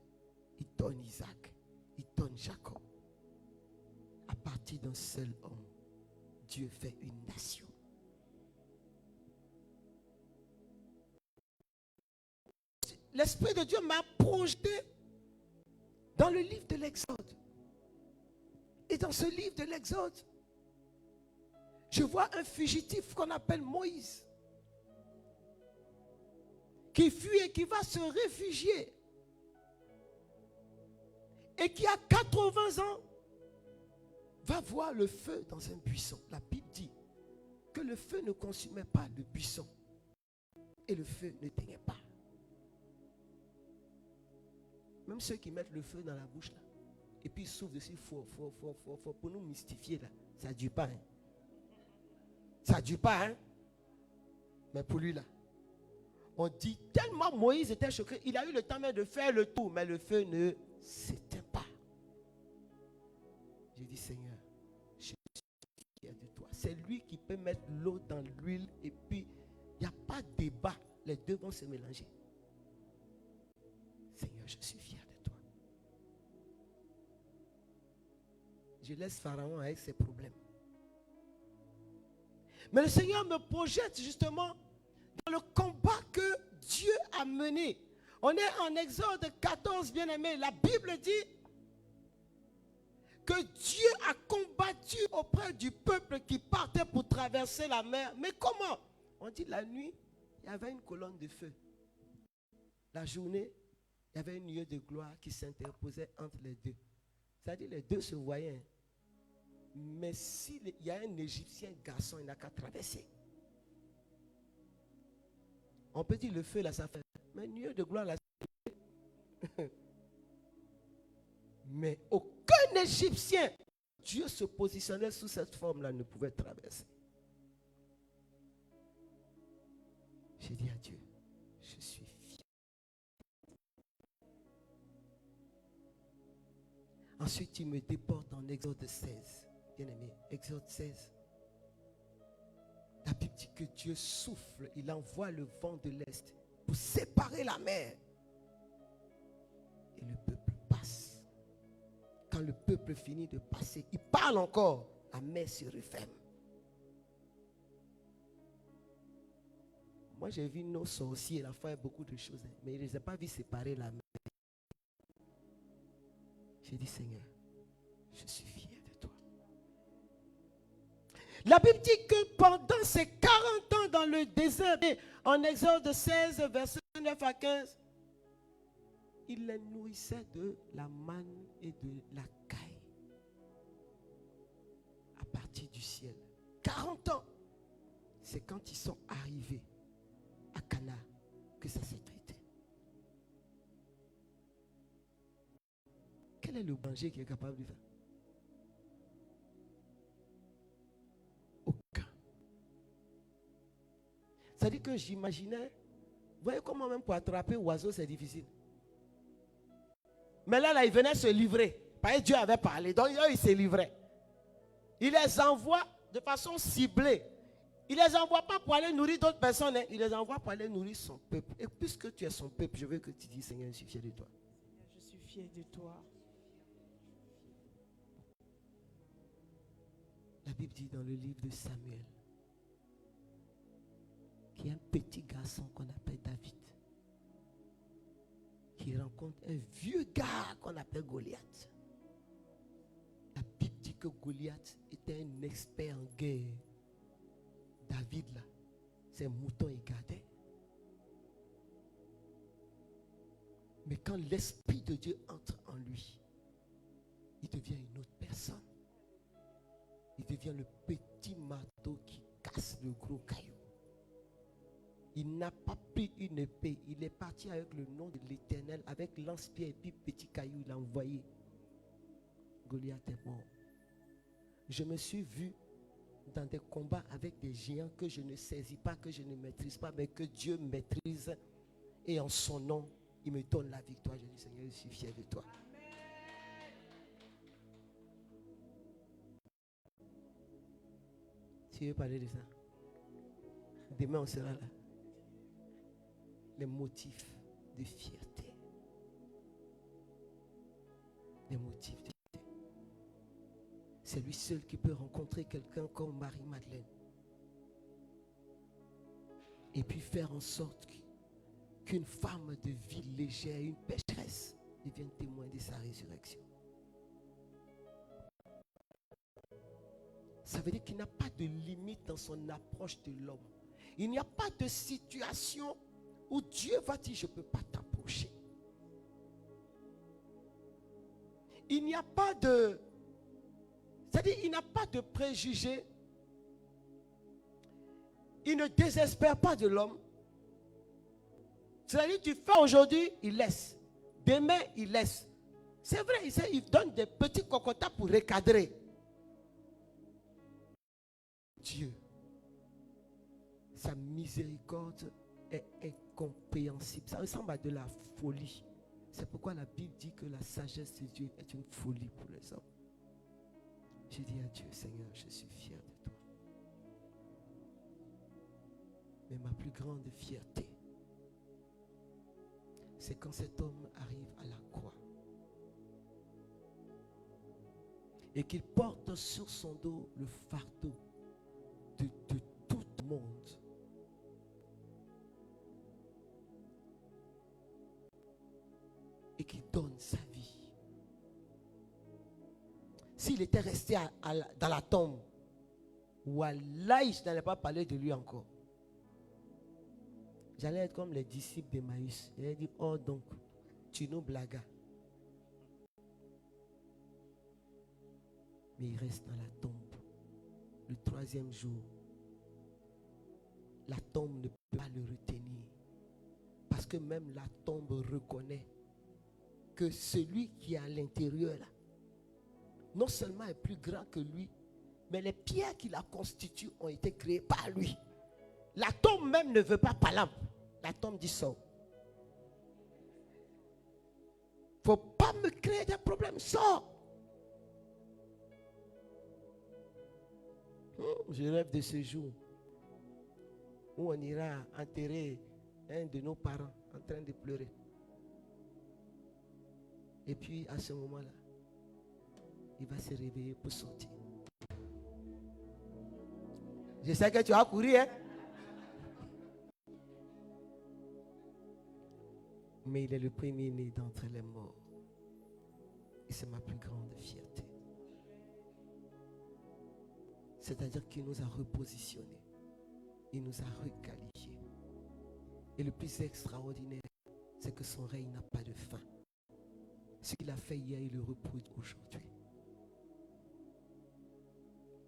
Il donne Isaac, il donne Jacob. À partir d'un seul homme, Dieu fait une nation. L'Esprit de Dieu m'a projeté dans le livre de l'Exode. Et dans ce livre de l'Exode, je vois un fugitif qu'on appelle Moïse, qui fuit et qui va se réfugier. Et qui a 80 ans, va voir le feu dans un buisson. La Bible dit que le feu ne consumait pas le buisson. Et le feu ne t'éteignait pas. Même ceux qui mettent le feu dans la bouche là, et puis ils soufflent dessus fort, pour nous mystifier là, ça ne dure pas. Hein? Ça ne dure pas. Hein? Mais pour lui là, on dit tellement Moïse était choqué, il a eu le temps même de faire le tour, mais le feu ne s'éteint pas. J'ai dit, Seigneur, je suis fier de toi. C'est lui qui peut mettre l'eau dans l'huile et puis il n'y a pas de débat. Les deux vont se mélanger. Seigneur, je suis fier de toi. Je laisse Pharaon avec ses problèmes. Mais le Seigneur me projette justement dans le combat que Dieu a mené. On est en Exode 14, bien-aimé. La Bible dit que Dieu a combattu auprès du peuple qui partait pour traverser la mer. Mais comment? On dit la nuit, il y avait une colonne de feu. La journée, il y avait une nuée de gloire qui s'interposait entre les deux. C'est-à-dire les deux se voyaient. Mais s'il y a un Égyptien garçon, il n'a qu'à traverser. On peut dire le feu là, ça fait. Mais une nuée de gloire là, mais aucun Égyptien, Dieu se positionnait sous cette forme-là, ne pouvait traverser. J'ai dit à Dieu, je suis fier. Ensuite, il me déporte en Exode 16. Bien aimé, Exode 16. La Bible dit que Dieu souffle, il envoie le vent de l'Est pour séparer la mer. Et le peuple passe. Quand le peuple finit de passer, il parle encore, la mer se referme. Moi, j'ai vu nos sorciers, la foi et beaucoup de choses, mais je ne les ai pas vus séparer la main. J'ai dit, Seigneur, je suis fier de toi. La Bible dit que pendant ces 40 ans dans le désert, en Exode 16, versets 9 à 15, il les nourrissait de la manne et de la caille à partir du ciel. 40 ans. C'est quand ils sont arrivés à Cana que ça s'est traité. Quel est le danger qui est capable de faire? Aucun. C'est-à-dire que j'imaginais, vous voyez comment même pour attraper oiseau c'est difficile. Mais là, il venait se livrer. Parce que Dieu avait parlé, donc eux, ils se livraient. Il les envoie de façon ciblée. Il ne les envoie pas pour aller nourrir d'autres personnes. Il les envoie pour aller nourrir son peuple. Et puisque tu es son peuple, je veux que tu dises, Seigneur, je suis fier de toi. Je suis fier de toi. La Bible dit dans le livre de Samuel qu'il y a un petit garçon qu'on appelle David qui rencontre un vieux gars qu'on appelle Goliath. La Bible dit que Goliath était un expert en guerre. David là, ses moutons il gardait. Mais quand l'Esprit de Dieu entre en lui, il devient une autre personne. Il devient le petit marteau qui casse le gros caillou. Il n'a pas pris une épée. Il est parti avec le nom de l'Éternel, avec lance-pierre et puis petit caillou, il a envoyé. Goliath est mort. Je me suis vu dans des combats avec des géants que je ne saisis pas, que je ne maîtrise pas, mais que Dieu maîtrise. Et en son nom, il me donne la victoire. Je dis, Seigneur, je suis fier de toi. Tu veux parler de ça? Demain, on sera là. Les motifs de fierté. Les motifs de fierté. C'est lui seul qui peut rencontrer quelqu'un comme Marie-Madeleine. Et puis faire en sorte qu'une femme de vie légère, une pécheresse, devienne témoin de sa résurrection. Ça veut dire qu'il n'y a pas de limite dans son approche de l'homme. Il n'y a pas de situation où Dieu va dire, je ne peux pas t'approcher. Il n'y a pas de... C'est-à-dire, il n'a pas de préjugés. Il ne désespère pas de l'homme. C'est-à-dire, tu fais aujourd'hui, il laisse. Demain, il laisse. C'est vrai, il donne des petits cocotas pour recadrer. Dieu, sa miséricorde est incompréhensible. Ça ressemble à de la folie. C'est pourquoi la Bible dit que la sagesse de Dieu est une folie pour les hommes. J'ai dit à Dieu, Seigneur, je suis fier de toi. Mais ma plus grande fierté, c'est quand cet homme arrive à la croix et qu'il porte sur son dos le fardeau de tout le monde. Et qu'il donne sa vie. S'il était resté dans la tombe, Wallahi, je n'allais pas parler de lui encore. J'allais être comme les disciples d'Emmaüs. J'allais dire, oh donc, tu nous blagues. Mais il reste dans la tombe. Le troisième jour, la tombe ne peut pas le retenir. Parce que même la tombe reconnaît que celui qui est à l'intérieur là, non seulement est plus grand que lui, mais les pierres qui la constituent ont été créées par lui. La tombe même ne veut pas Palam. La tombe dit sors. Faut pas me créer des problèmes, sors. Je rêve de ce jour où on ira enterrer un de nos parents en train de pleurer. Et puis à ce moment-là, il va se réveiller pour sortir. Je sais que tu as couru, hein? Mais il est le premier-né d'entre les morts. Et c'est ma plus grande fierté. C'est-à-dire qu'il nous a repositionnés. Il nous a requalifiés. Et le plus extraordinaire, c'est que son règne n'a pas de fin. Ce qu'il a fait hier, il le repose aujourd'hui.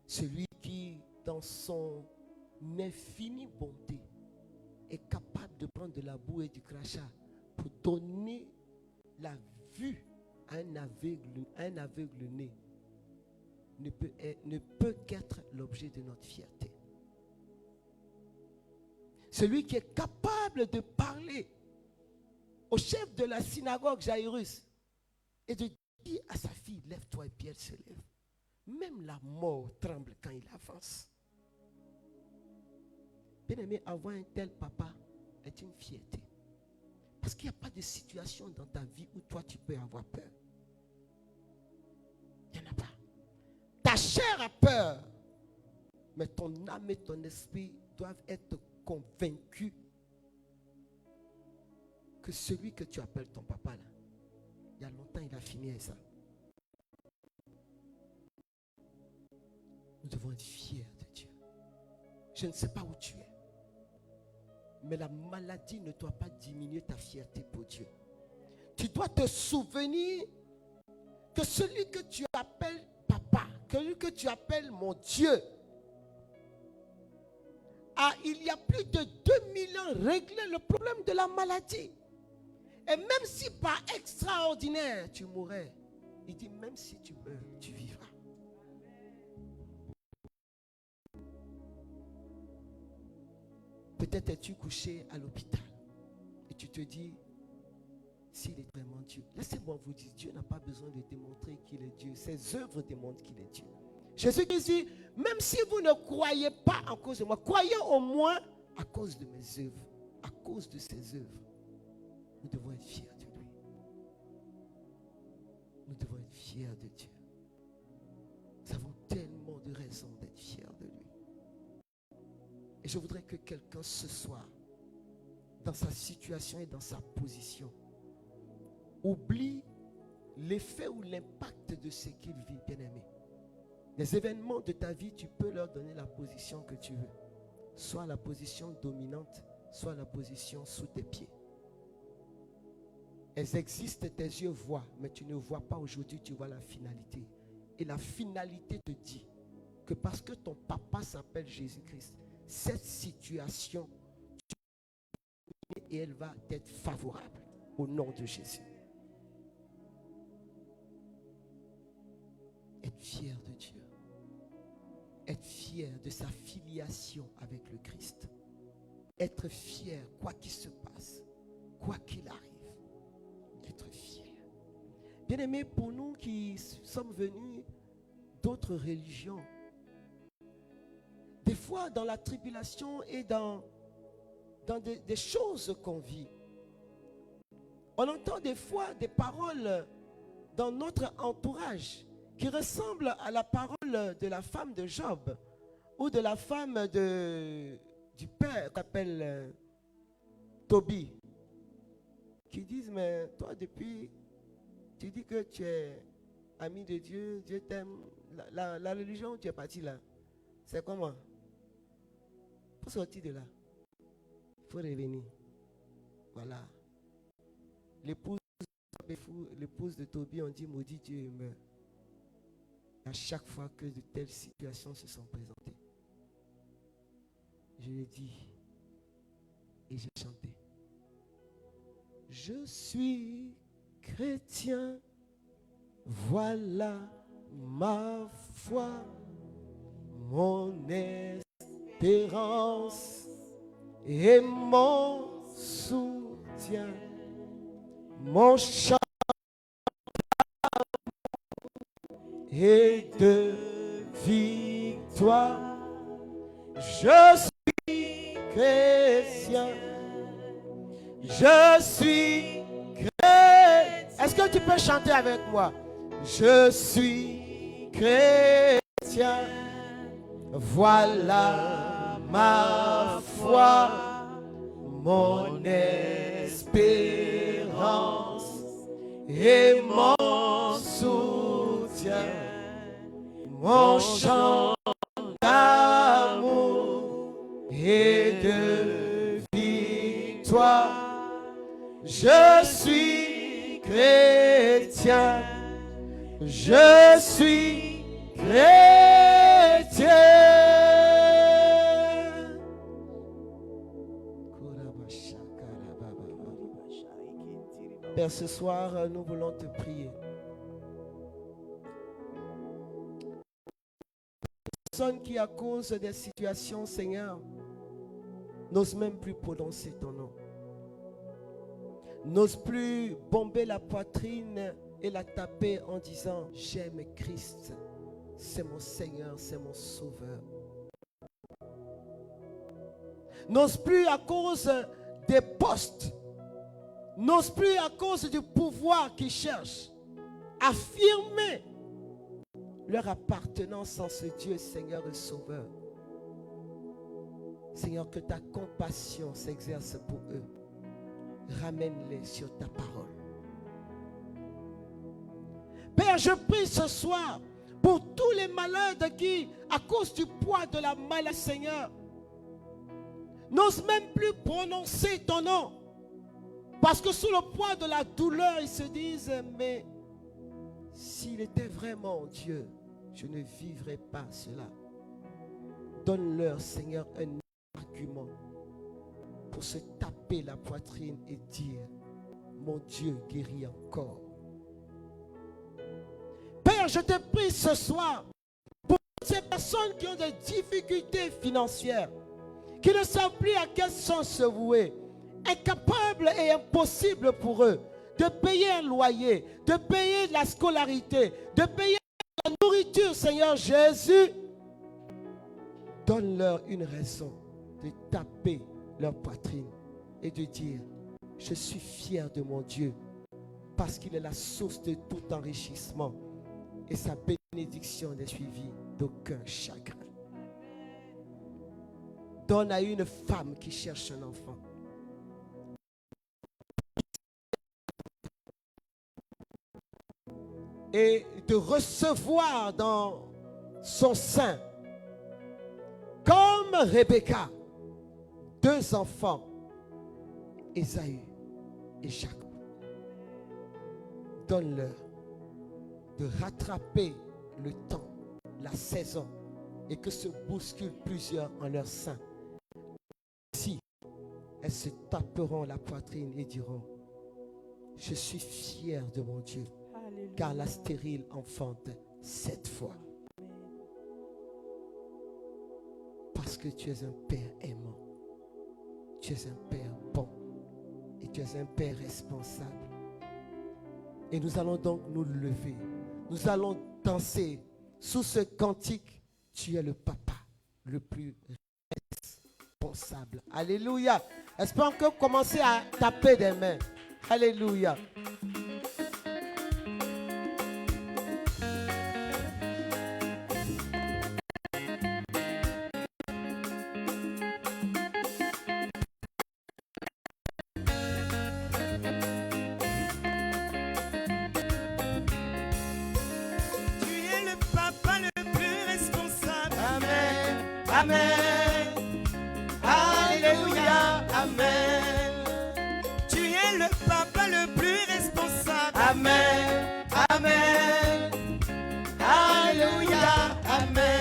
Celui qui, dans son infinie bonté, est capable de prendre de la boue et du crachat pour donner la vue à un aveugle né, ne peut qu'être l'objet de notre fierté. Celui qui est capable de parler au chef de la synagogue Jairus et de dire à sa fille, lève-toi, et puis elle se lève. Même la mort tremble quand il avance. Bien aimé, avoir un tel papa est une fierté. Parce qu'il n'y a pas de situation dans ta vie où toi tu peux avoir peur. Il n'y en a pas. Ta chair a peur. Mais ton âme et ton esprit doivent être convaincus que celui que tu appelles ton papa là, il y a longtemps il a fini avec ça. Nous devons être fiers de Dieu. Je ne sais pas où tu es. Mais la maladie ne doit pas diminuer ta fierté pour Dieu. Tu dois te souvenir que celui que tu appelles papa, celui que tu appelles mon Dieu, a il y a plus de 2000 ans réglé le problème de la maladie. Et même si par extraordinaire tu mourrais, il dit même si tu meurs, tu vivras. Peut-être es-tu couché à l'hôpital et tu te dis, s'il est vraiment Dieu. Laissez-moi vous dire, Dieu n'a pas besoin de démontrer qu'il est Dieu. Ses œuvres démontrent qu'il est Dieu. Jésus-Christ dit, même si vous ne croyez pas en cause de moi, croyez au moins à cause de mes œuvres. À cause de ses œuvres, nous devons être fiers de lui. Nous devons être fiers de Dieu. Nous avons tellement de raisons d'être fiers de lui. Et je voudrais que quelqu'un ce soir, dans sa situation et dans sa position, oublie l'effet ou l'impact de ce qu'il vit, bien-aimé. Les événements de ta vie, tu peux leur donner la position que tu veux. Soit la position dominante, soit la position sous tes pieds. Elles existent, tes yeux voient, mais tu ne vois pas aujourd'hui, tu vois la finalité. Et la finalité te dit que parce que ton papa s'appelle Jésus-Christ, cette situation, et elle va être favorable au nom de Jésus. Être fier de Dieu. Être fier de sa filiation avec le Christ. Être fier, quoi qu'il se passe, quoi qu'il arrive. Être fier. Bien-aimés, pour nous qui sommes venus d'autres religions, des fois dans la tribulation et dans des choses qu'on vit, on entend des fois des paroles dans notre entourage qui ressemblent à la parole de la femme de Job ou de la femme du père qu'appelle Tobie, qui disent, mais toi depuis, tu dis que tu es ami de Dieu, Dieu t'aime, la religion où tu es parti là, c'est comment? Pour sortir de là, il faut revenir. Voilà. L'épouse de Tobie, on dit, maudit Dieu, il meurt. À chaque fois que de telles situations se sont présentées, je l'ai dit et j'ai chanté. Je suis chrétien, voilà ma foi, mon espérance et mon soutien, mon chant et de victoire. Je suis chrétien, je suis chrétien. Est-ce que tu peux chanter avec moi? Je suis chrétien, voilà ma foi, mon espérance espérance et mon soutien, mon chant d'amour et de victoire. Je suis chrétien, je suis chrétien. Père, ce soir, nous voulons te prier. Personne qui, à cause des situations, Seigneur, n'ose même plus prononcer ton nom. N'ose plus bomber la poitrine et la taper en disant « J'aime Christ, c'est mon Seigneur, c'est mon Sauveur ». N'ose plus à cause des postes, n'ose plus à cause du pouvoir qu'ils cherchent, affirmer leur appartenance en ce Dieu, Seigneur et Sauveur. Seigneur, que ta compassion s'exerce pour eux. Ramène-les sur ta parole. Père, je prie ce soir pour tous les malades qui, à cause du poids de la maladie, Seigneur, n'osent même plus prononcer ton nom. Parce que sous le poids de la douleur, ils se disent, mais s'il était vraiment Dieu, je ne vivrais pas cela. Donne-leur, Seigneur, un argument pour se taper la poitrine et dire, mon Dieu guérit encore. Père, je te prie ce soir pour ces personnes qui ont des difficultés financières, qui ne savent plus à quel sens se vouer, incapables et impossibles pour eux de payer un loyer, de payer la scolarité, de payer la nourriture, Seigneur Jésus. Donne-leur une raison de taper leur poitrine et de dire, je suis fier de mon Dieu parce qu'il est la source de tout enrichissement et sa bénédiction n'est suivie d'aucun chagrin. Donne à une femme qui cherche un enfant et de recevoir dans son sein, comme Rebecca, 2 enfants, Ésaü et Jacob. Donne-leur de rattraper le temps, la saison, et que se bousculent plusieurs en leur sein. Si elles se taperont la poitrine et diront, je suis fier de mon Dieu. Alléluia. Car la stérile enfante 7 fois. Parce que tu es un Père aimant. Tu es un Père bon. Et tu es un Père responsable. Et nous allons donc nous lever. Nous allons danser sous ce cantique. Tu es le papa le plus responsable. Alléluia. Est-ce qu'on peut commencer à taper des mains? Alléluia. Amen. Alléluia. Amen. Tu es le papa le plus responsable. Amen. Amen. Alléluia. Amen.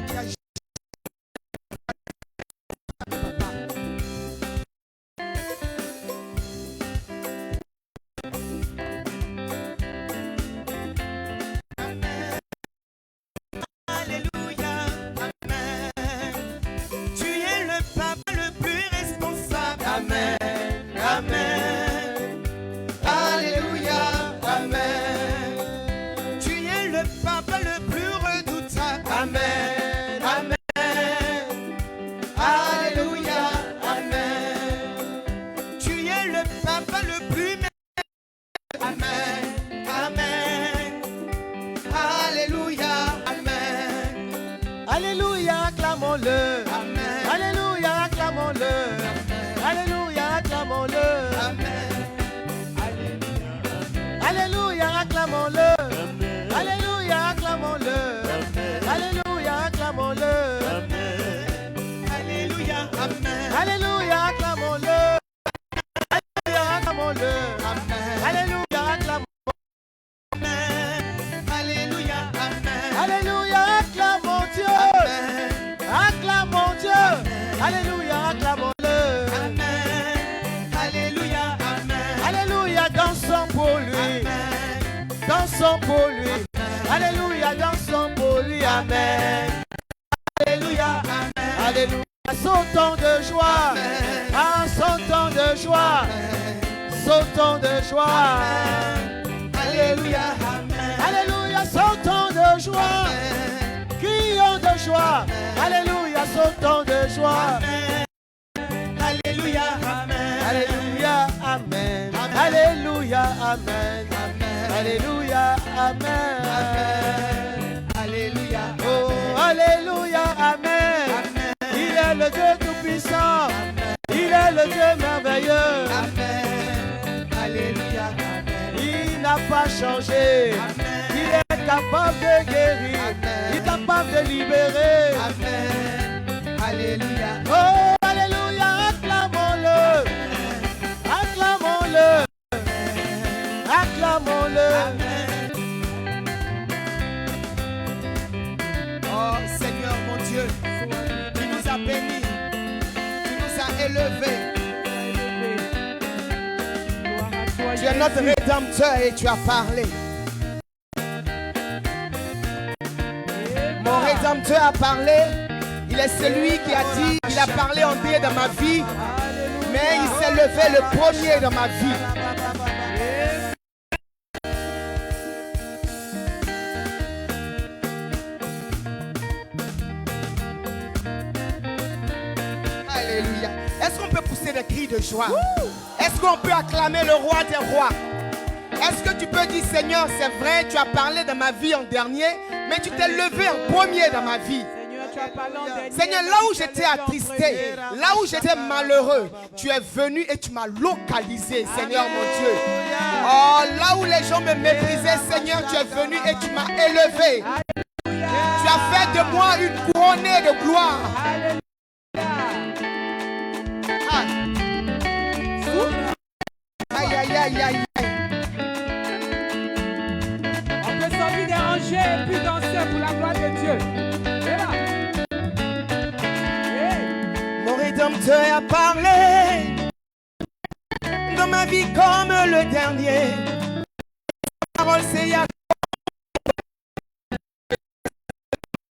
Qui agit. Alléluia, amen. Tu es le papa le plus responsable. Amen, amen. Alléluia, amen. Alléluia, acclamons-le. Alléluia, acclamons-le. Alléluia, acclamons-le. Alléluia, acclamons-le. Alléluia, acclamons-le. Alléluia, acclamons-le. Alléluia, amen. Alléluia, acclamons-le. Alléluia, acclamons-le. Alléluia, acclamons-le. Alléluia, amen. Alléluia, acclamons Dieu. Acclamons Dieu. Alléluia, acclamons-le. Alléluia, amen. Alléluia, dansons pour lui. Dansons pour lui. Alléluia, dansons pour lui. Amen. Alléluia, amen. Alléluia, sautons de joie. Ah, sautons de joie. Sautons de joie. Alléluia, amen. Alléluia, sautons de joie. Crions de joie. Alléluia, sautons de joie. Alléluia, amen. Alléluia, amen. Alléluia, amen. Alléluia, amen. Alléluia, Oh, alléluia, amen. Il est le Dieu tout-puissant. Il est le Dieu merveilleux. amen. Alléluia, Il n'a pas changé. Il est capable de guérir. Il est capable de libérer. amen. Alléluia, Oh, alléluia, acclamons-le. Acclamons-le. Acclamons-le. Oh Seigneur mon Dieu, tu nous as bénis, tu nous as élevés. Tu es notre rédempteur et tu as parlé. Mon rédempteur a parlé. Il est celui qui a dit, il a parlé en dernier dans ma vie, mais il s'est levé le premier dans ma vie. Alléluia. Est-ce qu'on peut pousser des cris de joie? Est-ce qu'on peut acclamer le roi des rois? Est-ce que tu peux dire, Seigneur, c'est vrai, tu as parlé de ma vie en dernier, mais tu t'es levé en premier dans ma vie. Seigneur, là où j'étais attristé, là où j'étais malheureux, tu es venu et tu m'as localisé, Seigneur mon Dieu. Oh, là où les gens me méprisaient, Seigneur, tu es venu et tu m'as élevé. Tu as fait de moi une couronnée de gloire. Aïe, aïe, aïe, aïe. On peut s'envie déranger et puis danser pour la gloire de Dieu. Et là. Mon rédempteur a parlé dans ma vie comme le dernier. Sa parole c'est Yahweh.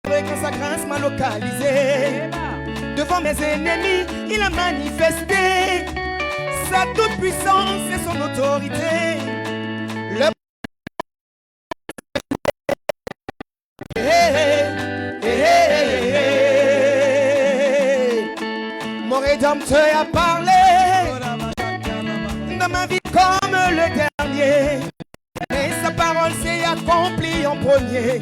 Quand sa grâce m'a localisé. Devant mes ennemis, il a manifesté sa toute puissance et son autorité. Le Mon rédempteur a parlé dans ma vie comme le dernier. Et sa parole s'est accomplie en premier.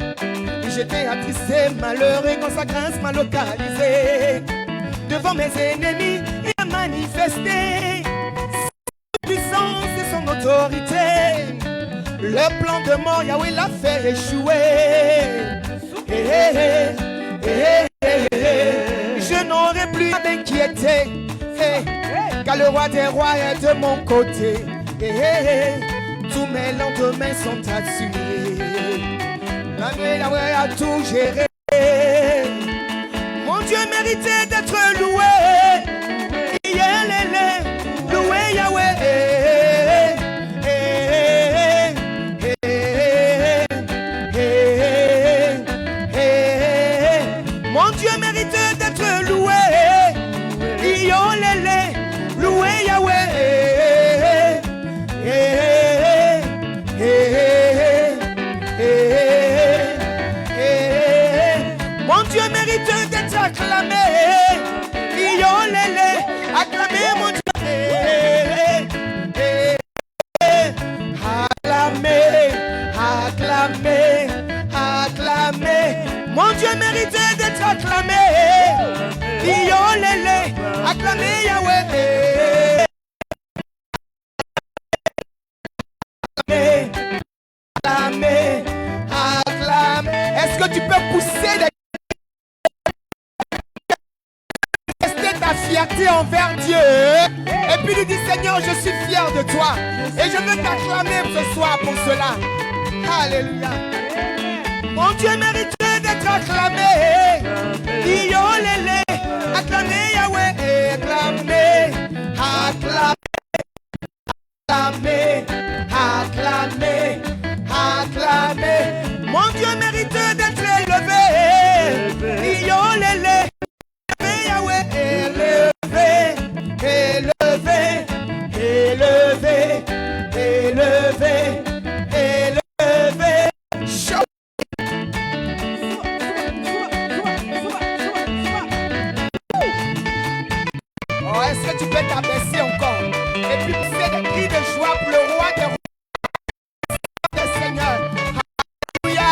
J'étais attristé, malheureux quand sa grâce m'a localisé. Devant mes ennemis, il a manifesté sa puissance et son autorité. Le plan de mort, Yahweh l'a fait échouer. Je n'aurai plus à m'inquiéter, car le roi des rois est de mon côté. Tous mes lendemains sont assurés. La nuit, Yahweh a tout géré. Mon Dieu méritait d'être loué. Loué Yahweh. Mon Dieu mérite d'être loué. Loué Yahweh. Mon Dieu mérite d'être acclamé. Acclamé mon Dieu. Acclamé. Mon Dieu mérite mérité d'être acclamé. Iolele, acclamé Yahweh. Acclamé, acclamé. Est-ce que tu peux pousser des ta fierté envers Dieu et puis lui dire Seigneur, je suis fier de toi et je veux t'acclamer ce soir pour cela. Alléluia. Mon Dieu mérite d'être acclamé. Iolele, acclamé Yahweh, acclamé, acclamé, acclamé, acclamé. Mon Dieu mérite d'être élevé. Iolele, Yahweh, élevé, élevé, élevé, élevé, élevé. Oh, est-ce que tu peux t'abaisser encore et puis pousser des cris de joie pour le roi des rois, des seigneurs. Alléluia.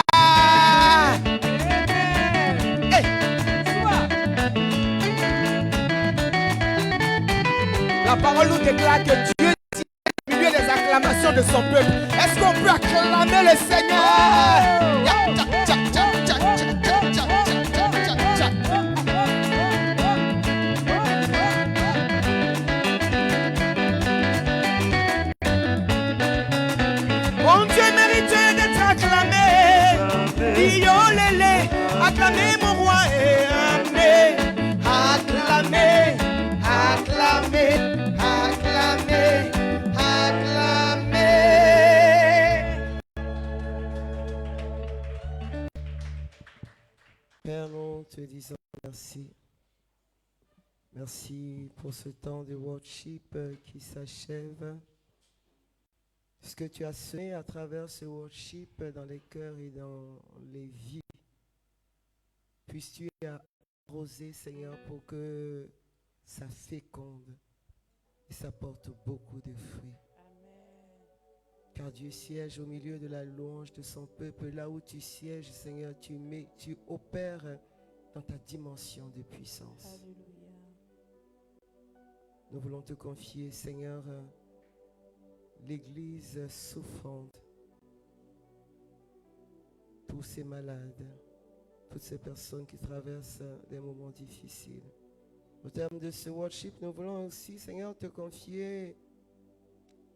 La parole nous déclare que Dieu dit au milieu des acclamations de son peuple. Est-ce qu'on peut acclamer le Seigneur? Mon Dieu mérite d'être acclamé. Iolele, acclamez mon roi et amé. Acclamez, acclamez. Acclamez, acclamez. Père, nous te disons merci. Merci pour ce temps de worship qui s'achève. Ce que tu as semé à travers ce worship dans les cœurs et dans les vies. Puisses-tu arroser, Seigneur, pour que ça féconde et ça porte beaucoup de fruits. Car Dieu siège au milieu de la louange de son peuple. Là où tu sièges, Seigneur, tu opères dans ta dimension de puissance. Alléluia. Nous voulons te confier, Seigneur, l'Église souffrante, tous ces malades, toutes ces personnes qui traversent des moments difficiles. Au terme de ce worship, nous voulons aussi, Seigneur, te confier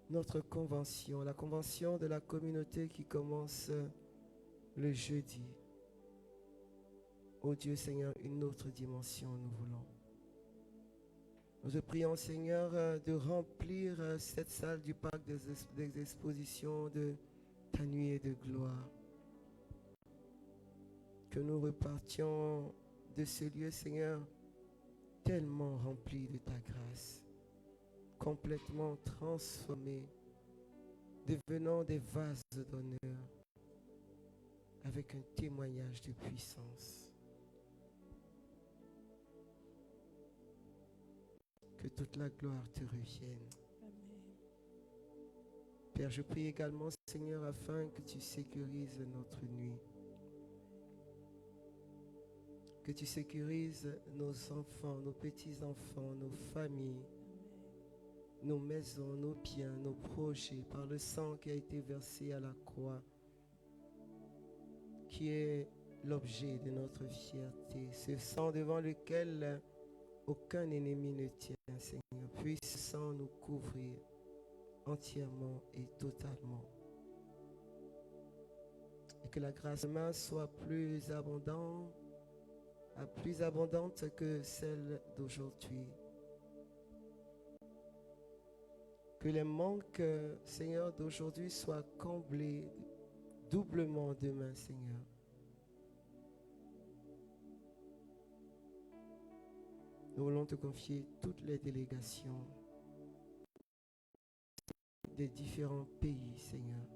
notre convention, la convention de la communauté qui commence le jeudi. Oh Dieu, Seigneur, une autre dimension nous voulons. Nous te prions, Seigneur, de remplir cette salle du parc des expositions de ta nuée de gloire. Que nous repartions de ce lieu, Seigneur, tellement rempli de ta grâce, complètement transformés, devenant des vases d'honneur, avec un témoignage de puissance. Que toute la gloire te revienne. Amen. Père, je prie également, Seigneur, afin que tu sécurises notre nuit. Que tu sécurises nos enfants, nos petits-enfants, nos familles, nos maisons, nos biens, nos projets, par le sang qui a été versé à la croix, qui est l'objet de notre fierté. Ce sang devant lequel aucun ennemi ne tient, Seigneur. Puisse ce sang nous couvrir entièrement et totalement. Et que la grâce humaine soit plus abondante que celle d'aujourd'hui. Que les manques, Seigneur, d'aujourd'hui soient comblés doublement demain, Seigneur. Nous voulons te confier toutes les délégations des différents pays, Seigneur.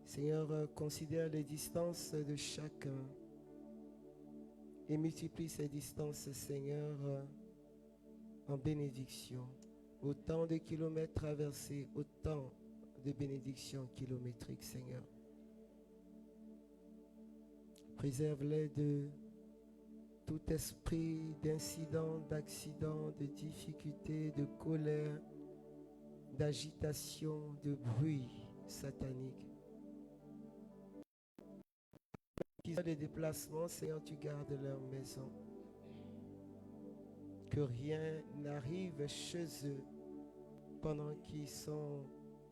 Seigneur, considère les distances de chacun et multiplie ces distances, Seigneur, en bénédiction. Autant de kilomètres traversés, autant de bénédictions kilométriques, Seigneur. Préserve-les de tout esprit d'incident, d'accident, de difficulté, de colère, d'agitation, de bruit satanique. Qu'ils ont des déplacements, Seigneur, tu gardes leur maison. Que rien n'arrive chez eux pendant qu'ils sont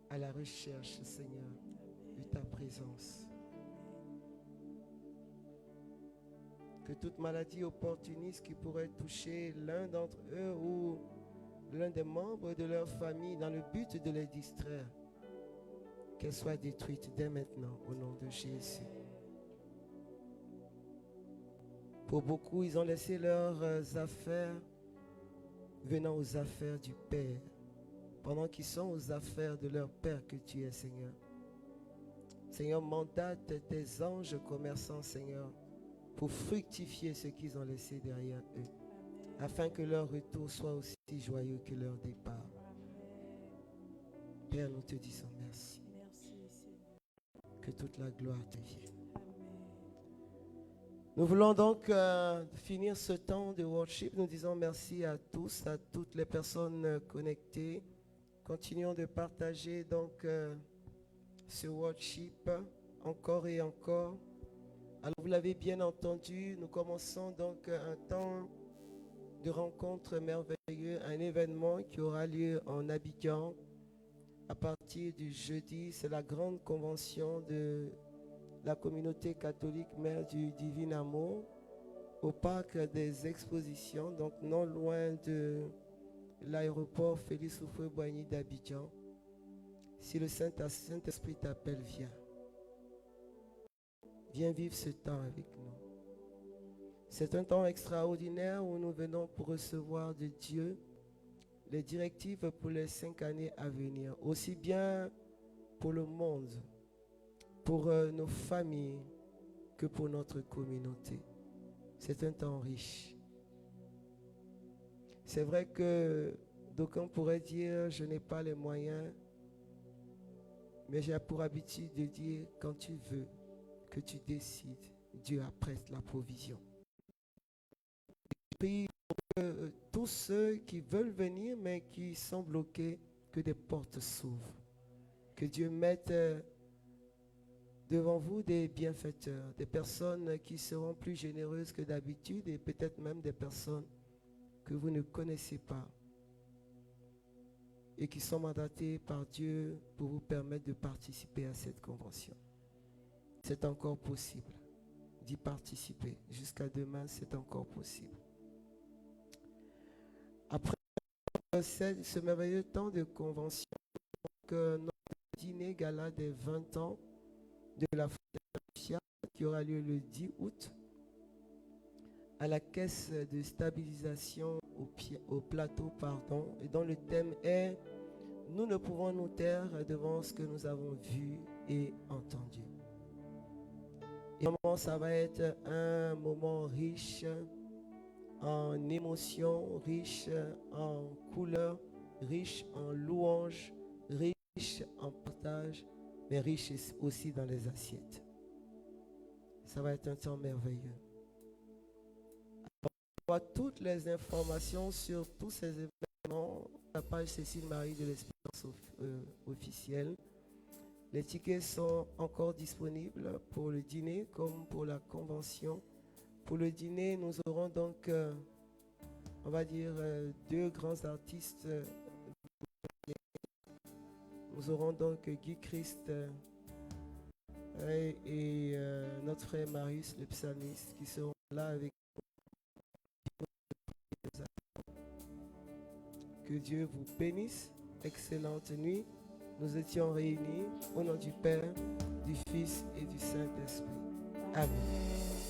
à la recherche, Seigneur, de ta présence. Que toute maladie opportuniste qui pourrait toucher l'un d'entre eux ou l'un des membres de leur famille dans le but de les distraire, qu'elle soit détruite dès maintenant au nom de Jésus. Pour beaucoup, ils ont laissé leurs affaires venant aux affaires du Père, pendant qu'ils sont aux affaires de leur Père que tu es, Seigneur. Seigneur, mandate tes anges commerçants, Seigneur, pour fructifier ce qu'ils ont laissé derrière eux, afin que leur retour soit aussi joyeux que leur départ. Père, nous te disons merci. Que toute la gloire te vienne. Nous voulons donc finir ce temps de worship. Nous disons merci à tous, à toutes les personnes connectées. Continuons de partager donc ce worship encore et encore. Alors vous l'avez bien entendu, nous commençons donc un temps de rencontre merveilleux, un événement qui aura lieu en Abidjan à partir du jeudi. C'est la grande convention de la communauté catholique Mère du Divin Amour au parc des expositions, donc non loin de l'aéroport Félix Houphouët-Boigny d'Abidjan. Si le Saint-Esprit t'appelle, viens. Viens vivre ce temps avec nous. C'est un temps extraordinaire où nous venons pour recevoir de Dieu les directives pour les 5 années à venir, aussi bien pour le monde, pour nos familles, que pour notre communauté. C'est un temps riche. C'est vrai que d'aucuns pourraient dire, je n'ai pas les moyens, mais j'ai pour habitude de dire, quand tu veux, que tu décides, Dieu apprête la provision. Je prie pour que tous ceux qui veulent venir, mais qui sont bloqués, que des portes s'ouvrent. Que Dieu mette devant vous des bienfaiteurs, des personnes qui seront plus généreuses que d'habitude et peut-être même des personnes que vous ne connaissez pas et qui sont mandatées par Dieu pour vous permettre de participer à cette convention. C'est encore possible d'y participer. Jusqu'à demain, c'est encore possible. Après ce merveilleux temps de convention, notre dîner gala des 20 ans de la Fondation qui aura lieu le 10 août à la caisse de stabilisation au plateau, et dont le thème est « Nous ne pouvons nous taire devant ce que nous avons vu et entendu ». Et ça va être un moment riche en émotions, riche en couleurs, riche en louanges, riche en partage, mais riche aussi dans les assiettes. Ça va être un temps merveilleux. On voit toutes les informations sur tous ces événements à la page Cécile Marie de l'Espérance officielle. Les tickets sont encore disponibles pour le dîner comme pour la convention. Pour le dîner, nous aurons donc, on va dire, 2 grands artistes. Nous aurons donc Guy Christ et notre frère Marius, le psalmiste, qui seront là avec nous. Que Dieu vous bénisse. Excellente nuit. Nous étions réunis au nom du Père, du Fils et du Saint-Esprit. Amen.